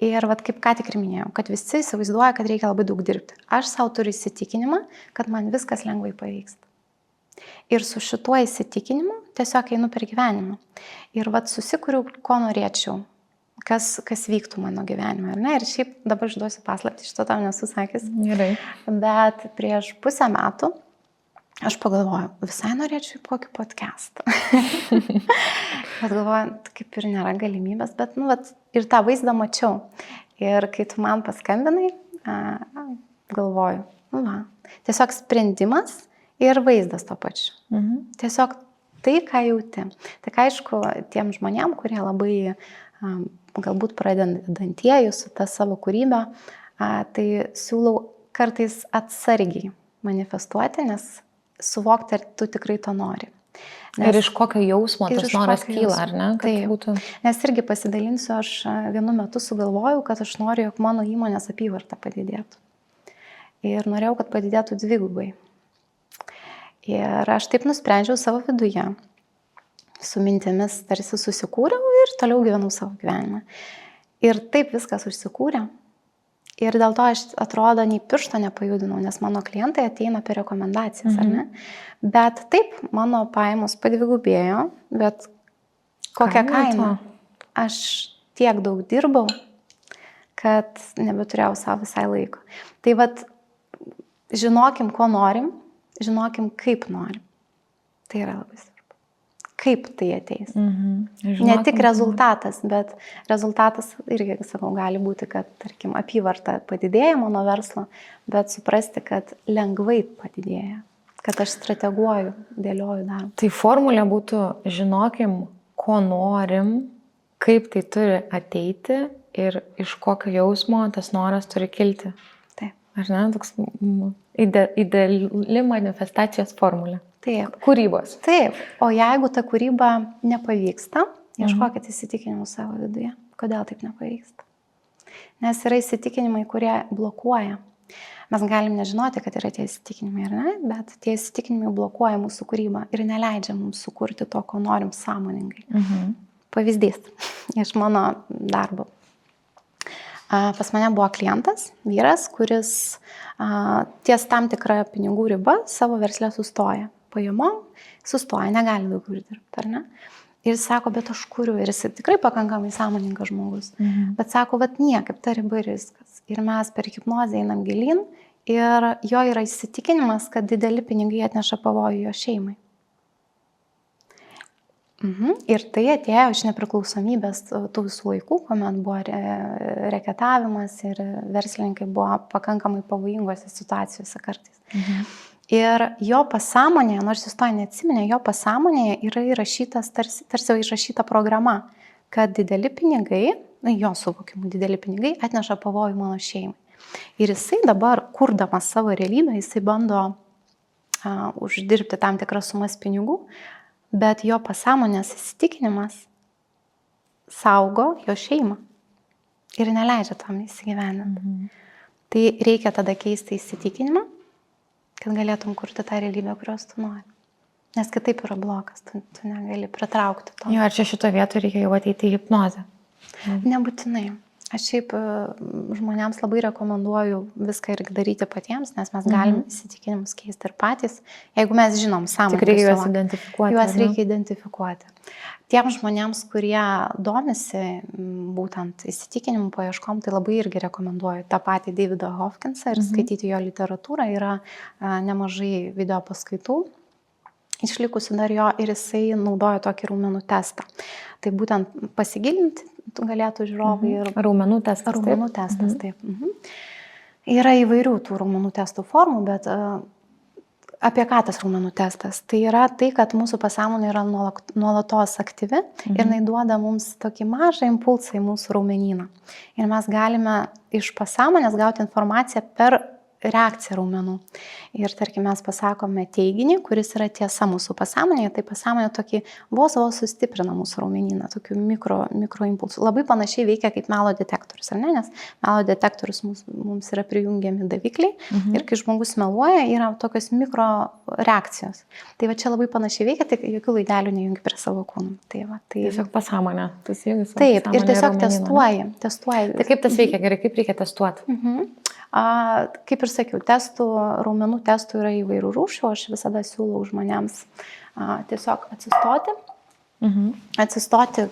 Ir kaip ką tik ir minėjau, kad visi įsivaizduoja, kad reikia labai daug dirbti. Aš savo turiu įsitikinimą, kad man viskas lengvai pavyksta. Ir su šituo įsitikinimu tiesiog einu per gyvenimą. Ir susikuriu, ko norėčiau. Kas vyktų mano gyvenime, ar ne? Ir šiaip dabar išduosiu paslaptį, šito tau nesu sakęs.
Gerai.
Bet prieš 1,5 metų aš pagalvojau, visai norėčiau kokį podcastą. Bet galvoju, kaip ir nėra galimybės, bet ir tą vaizdą mačiau. Ir kai tu man paskambinai, galvoju, tiesiog sprendimas ir vaizdas to pačiu. Tiesiog tai, ką jauti. Tik aišku, tiem žmonėm, kurie labai galbūt pradedantieji su ta savo kūryba, tai siūlau kartais atsargiai manifestuoti, nes suvokti, ar tu tikrai to nori.
Ir iš kokio jausmo
ir
tas
iš
noras
kokio
kyla,
jausmo.
ar ne? Kad
Taip.
būtų...
Nes irgi pasidalinsiu, aš vienu metu sugalvojau, kad aš noriu, jog mano įmonės apyvarta padidėtų. Ir norėjau, kad padidėtų 2. Ir aš taip nusprendžiau savo viduje. Su mintimis tarsi susikūriau ir toliau gyvenau savo gyvenimą. Ir taip viskas užsikūrė. Ir dėl to aš atrodo nei piršto nepajudinau, nes mano klientai ateina per rekomendacijas, ar ne? Bet taip, mano pajamos padvigubėjo, bet kokią kainą? Aš tiek daug dirbau, kad nebeturėjau savo visai laiko. Tai vat, žinokim, ko norim, žinokim, kaip norim. Tai yra labai svarbu. Kaip tai ateis. Ne tik rezultatas, bet rezultatas irgi, sakau, gali būti, kad, tarkim, apyvarta padidėja mano verslo, bet suprasti, kad lengvai padidėja, kad aš strateguoju, dėlioju darbą.
Tai formulė būtų, žinokim, ko norim, kaip tai turi ateiti ir iš kokio jausmo tas noras turi kilti.
Taip.
Ar ne? Toks ideali manifestacijos formulė.
Taip.
Kūrybos.
Taip. O jeigu ta kūryba nepavyksta, ieškokit įsitikinimų savo viduje. Kodėl taip nepavyksta? Nes yra įsitikinimai, kurie blokuoja. Mes galim nežinoti, kad yra tie įsitikinimai, ar ne? Bet tie įsitikinimai blokuoja mūsų kūrybą ir neleidžia mums sukurti to, ko norim sąmoningai. Pavyzdys iš mano darbo. Pas mane buvo klientas, vyras, kuris ties tam tikrą pinigų ribą savo versle sustoja. Pajamom sustoja, negali daugiau dirbti, ar ne? Ir jis sako, bet aš kuriu, ir jis tikrai pakankamai sąmoningas žmogus. Bet sako, vat niekaip, ta riba ir viskas. Ir mes per hipnozę einam gilyn ir jo yra įsitikinimas, kad dideli pinigai atneša pavojų jo šeimai. Ir tai atėjo iš nepriklausomybės tų visų laikų, kuomet buvo reketavimas ir verslininkai buvo pakankamai pavojingose situacijose kartais. Ir jo pasąmonėje, nors jis to neatsiminė, jo pasąmonėje yra įrašytas, tarsi įrašyta programa, kad dideli pinigai, jo suvokimu, dideli pinigai atneša pavojų mano šeimai. Ir jisai dabar, kurdamas savo realybę, jisai bando uždirbti tam tikras sumas pinigų, bet jo pasąmonės įsitikinimas saugo jo šeimą ir neleidžia tam įsigyveninti. Tai reikia tada keisti įsitikinimą, kad galėtum kurti tą realybę, kurios tu nori. Nes kitaip yra blokas, tu negali pritraukti to.
Jo, ar čia šito vietoje reikia jau ateiti į hipnozę?
Nebūtinai. Aš šiaip žmonėms labai rekomenduoju viską ir daryti patiems, nes mes galim įsitikinimus keisti ir patys, jeigu mes žinom sąmoningai.
Tik reikia juos identifikuoti.
Juos reikia identifikuoti. Tiems žmonėms, kurie domisi būtent įsitikinimų paieškom, tai labai irgi rekomenduoju tą patį Davidą Hopkinsą ir skaityti jo literatūrą. Yra nemažai video paskaitų išlikusi dar jo ir jisai naudoja tokį raumenų testą. Tai būtent pasigilinti galėtų žiūrovai ir...
Raumenų testas.
Raumenų testas, taip. Yra įvairių tų raumenų testų formų, bet apie ką tas raumenų testas? Tai yra tai, kad mūsų pasąmonė yra nuolatos aktyvi ir jinai duoda mums tokį mažą impulsą į mūsų raumenyną. Ir mes galime iš pasąmonės gauti informaciją per reakciją raumenų. Ir tarkim, mes pasakome teiginį, kuris yra tiesa mūsų pasąmonėje, tai pasąmonė tokį vos sustiprina mūsų raumenyną, tokių mikro impulsų. Labai panašiai veikia kaip melo detektorius, ar ne? Nes melo detektorius mums yra prijungiami davikliai ir kai žmogus meluoja, yra tokios mikro reakcijos. Tai va čia labai panašiai veikia, tik jokių laidelių nejungi prie savo kūnų. Tai va, tai...
Tiesiog pasąmonė.
Taip, ir tiesiog testuoji.
Tai kaip tas veikia gerai, kaip reikia testuoti?
Kaip ir sakiau, raumenų testų yra įvairių rūšių, aš visada siūlau žmonėms tiesiog atsistoti,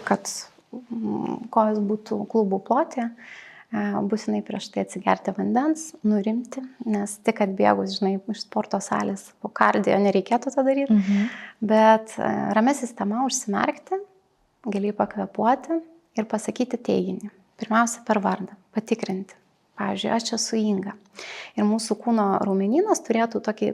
kad kojos būtų klubų plotė, būtinai prieš tai atsigerti vandens, nurimti, nes tik atbėgus, žinai, iš sporto salės po kardio nereikėtų tą daryti, bet ramia sistema užsimerkti, gali pakvėpuoti ir pasakyti teiginį. Pirmiausia, per vardą, patikrinti. Pavyzdžiui, aš esu Inga. Ir mūsų kūno raumenynas turėtų tokį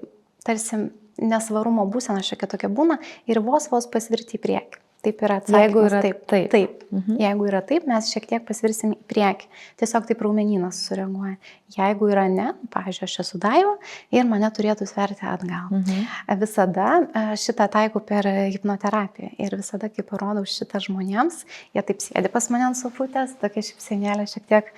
tarsi nesvarumo būseną, šiokia tokia būna, ir vos pasvirti į priekį. taip yra atsakymas.
Jeigu yra taip.
Jeigu yra taip, mes šiek tiek pasvirsim į priekį. Tiesiog taip raumenynas sureaguoja. Jeigu yra ne, pavyzdžiui, aš esu Daiva ir mane turėtų sverti atgal. Visada šitą taikau per hipnoterapiją ir visada, kai parodau šitą žmonėms, jie taip sėdi pas mane ant sofutės, tokia šypsenėlė šiek tiek.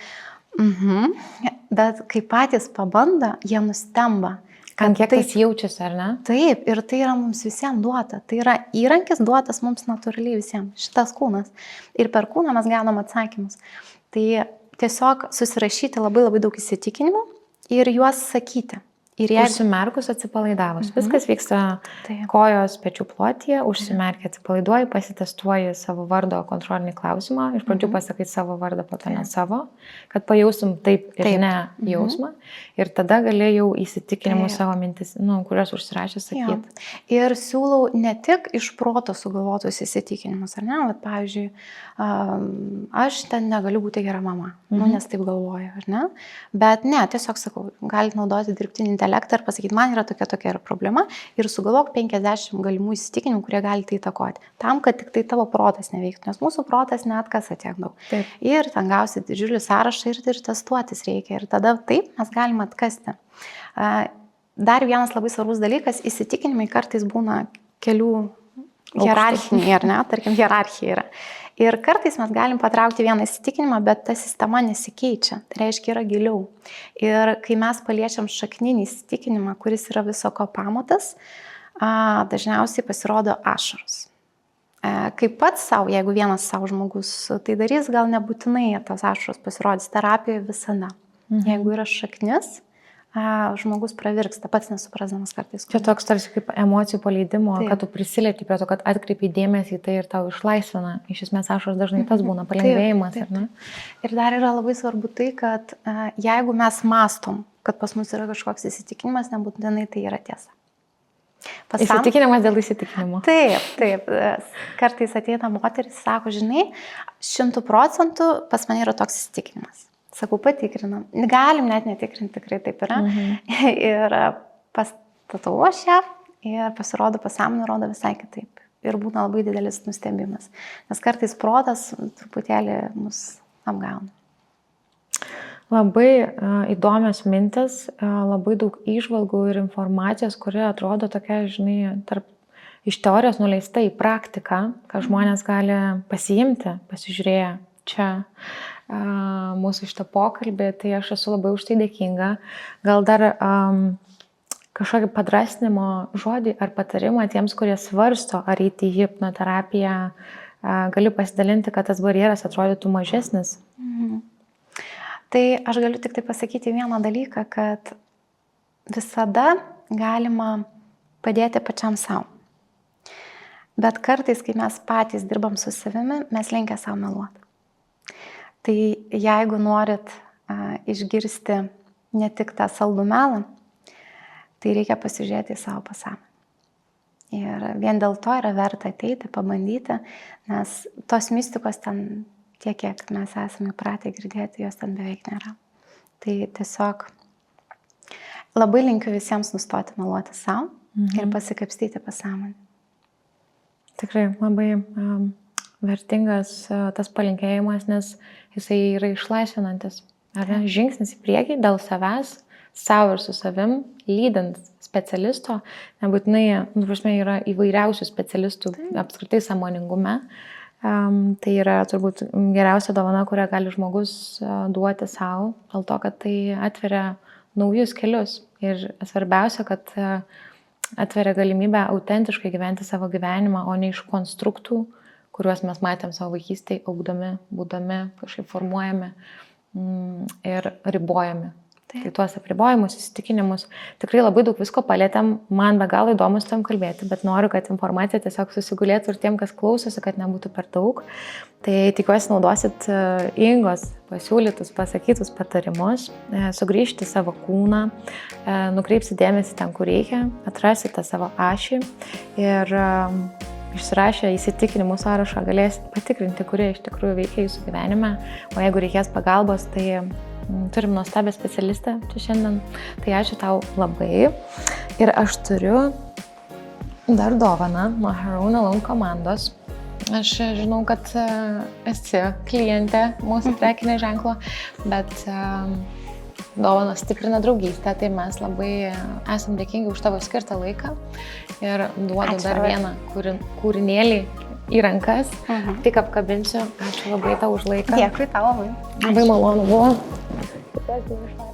Bet kai patys pabando, jie nustemba.
Kiek tai jaučiasi, ar ne?
Taip, ir tai yra mums visiems duota. Tai yra įrankis duotas mums natūraliai visiems, šitas kūnas. Ir per kūną mes gaunam atsakymus. Tai tiesiog susirašyti labai daug įsitikinimų ir juos sakyti. Ir jeigu
užsimerkus atsipalaidavus. Viskas vyksta kojos pečių plotyje, užsimerkia, atsipalaiduoji, pasitestuoji savo vardo kontrolinį klausimą, iš pradžių pasakai savo vardą, po to ne savo, kad pajaustum taip ir ne jausmą. Ir tada gali jau įsitikinimus savo mintis, kurias užsirašė sakyti.
Ir siūlau ne tik iš proto sugalvotus įsitikinimus, ar ne? Vat, pavyzdžiui, aš ten negaliu būti gera mama, nes taip galvoju, ar ne? Bet ne, tiesiog sakau, galite naudoti dirbtinį intelektą ir pasakyti, man yra tokia yra problema ir sugalvok 50 galimų įsitikinimų, kurie gali tai įtakoti. Tam, kad tik tai tavo protas neveiktų, nes mūsų protas neatkasa tiek daug.
Taip.
Ir ten gausi didžiulį sąrašą ir testuotis reikia. Ir tada taip mes galime atkasti. Dar vienas labai svarbus dalykas, įsitikinimai kartais būna kelių hierarchiniai, ar ne? Tarkim, hierarchija yra. Ir kartais mes galim patraukti vieną įsitikinimą, bet ta sistema nesikeičia. Tai reiškia, yra giliau. Ir kai mes paliečiam šakninį įsitikinimą, kuris yra viso ko pamatas, dažniausiai pasirodo ašaros. Kaip pats savo, jeigu vienas savo žmogus tai darys, gal nebūtinai tos ašaros pasirodys terapijoje visada. Jeigu yra šaknis, žmogus pravirksta, pats nesuprasdamas kartais.
Čia toks tarsi kaip emocijų paleidimo, kad tu prisilieti prie to, kad atkreipi dėmesį į tai ir tau išlaisvina. Iš esmės ašaros dažnai tas būna palengvėjimas. Ar ne?
Ir dar yra labai svarbu tai, kad jeigu mes mastom, kad pas mus yra kažkoks įsitikinimas, nebūtinai tai yra tiesa.
Įsitikinimas dėl įsitikinimo.
Taip. Kartais ateina moteris, sako, žinai, 100% pas mane yra toks įsitikinimas. Sakau, patikrinam. Galim net netikrinti, tikrai taip yra. Ir pastatau aš ją ir pasirodo pasąmonė rodo visai kitaip. Ir būna labai didelis nustebimas. Nes kartais protas truputėlį mus apgauna.
Labai įdomios mintis, labai daug įžvalgų ir informacijos, kuri atrodo tokia, žinai, iš teorijos nuleista į praktiką, ką žmonės gali pasiimti, pasižiūrėję čia mūsų šitą pokalbį, tai aš esu labai už tai dėkinga. Gal dar kažkokį padrasnimo žodį ar patarimą tiems, kurie svarsto ar eiti į hipnoterapiją, galiu pasidalinti, kad tas barjeras atrodytų mažesnis.
Tai aš galiu tik tai pasakyti vieną dalyką, kad visada galima padėti pačiam savo. Bet kartais, kai mes patys dirbam su savimi, mes linkę savo meluoti. Tai jeigu norit išgirsti ne tik tą saldų melą, tai reikia pasižiūrėti į savo pasąmonę. Ir vien dėl to yra verta ateiti, pabandyti, nes tos mistikos ten tiek, kiek mes esame įpratę girdėti, jos ten beveik nėra. Tai tiesiog labai linkiu visiems nustoti meluoti savo ir pasikapstyti pasąmonę.
Tikrai labai vertingas tas palinkėjimas, nes jisai yra išlaisvinantis. Ar ne? Žingsnis į priekį dėl savęs, savo ir su savim, lydint specialisto, nebūtinai, yra įvairiausių specialistų apskritai sąmoningume. Tai yra turbūt geriausia dovana, kurią gali žmogus duoti savo, dėl to, kad tai atveria naujus kelius. Ir svarbiausia, kad atveria galimybę autentiškai gyventi savo gyvenimą, o ne iš konstruktų, kuriuos mes matėm savo vaikystėje, augdami, būdami, kažkaip formuojami ir ribojami. Tai tuos apribojimus, įsitikinimus, tikrai labai daug visko palėtėm, man be galo įdomu su tam kalbėti, bet noriu, kad informacija tiesiog susigulėtų ir tiem, kas klausosi, kad nebūtų per daug. Tai tikiuosi naudosit Ingos pasiūlytus, pasakytus patarimus, sugrįžti į savo kūną, nukreipsi dėmesį ten, kur reikia, atrasite savo ašį ir išsirašę įsitikinimų sąrašą galėsite patikrinti, kurie iš tikrųjų veikia jūsų gyvenime, o jeigu reikės pagalbos, tai turim nuostabią specialistę čia šiandien, tai ačiū tau labai. Ir aš turiu dar dovaną nuo Her Own Alone komandos. Aš žinau, kad esi klientė mūsų prekinio ženklo, bet dovanos stiprina draugystę, tai mes labai esam dėkingi už tavo skirtą laiką ir duodu dar vieną kūrinėlį į rankas, tik apkabinsiu. Ačiū labai tau už laiką.
Dėkui tau labai.
Labai malonu buvo.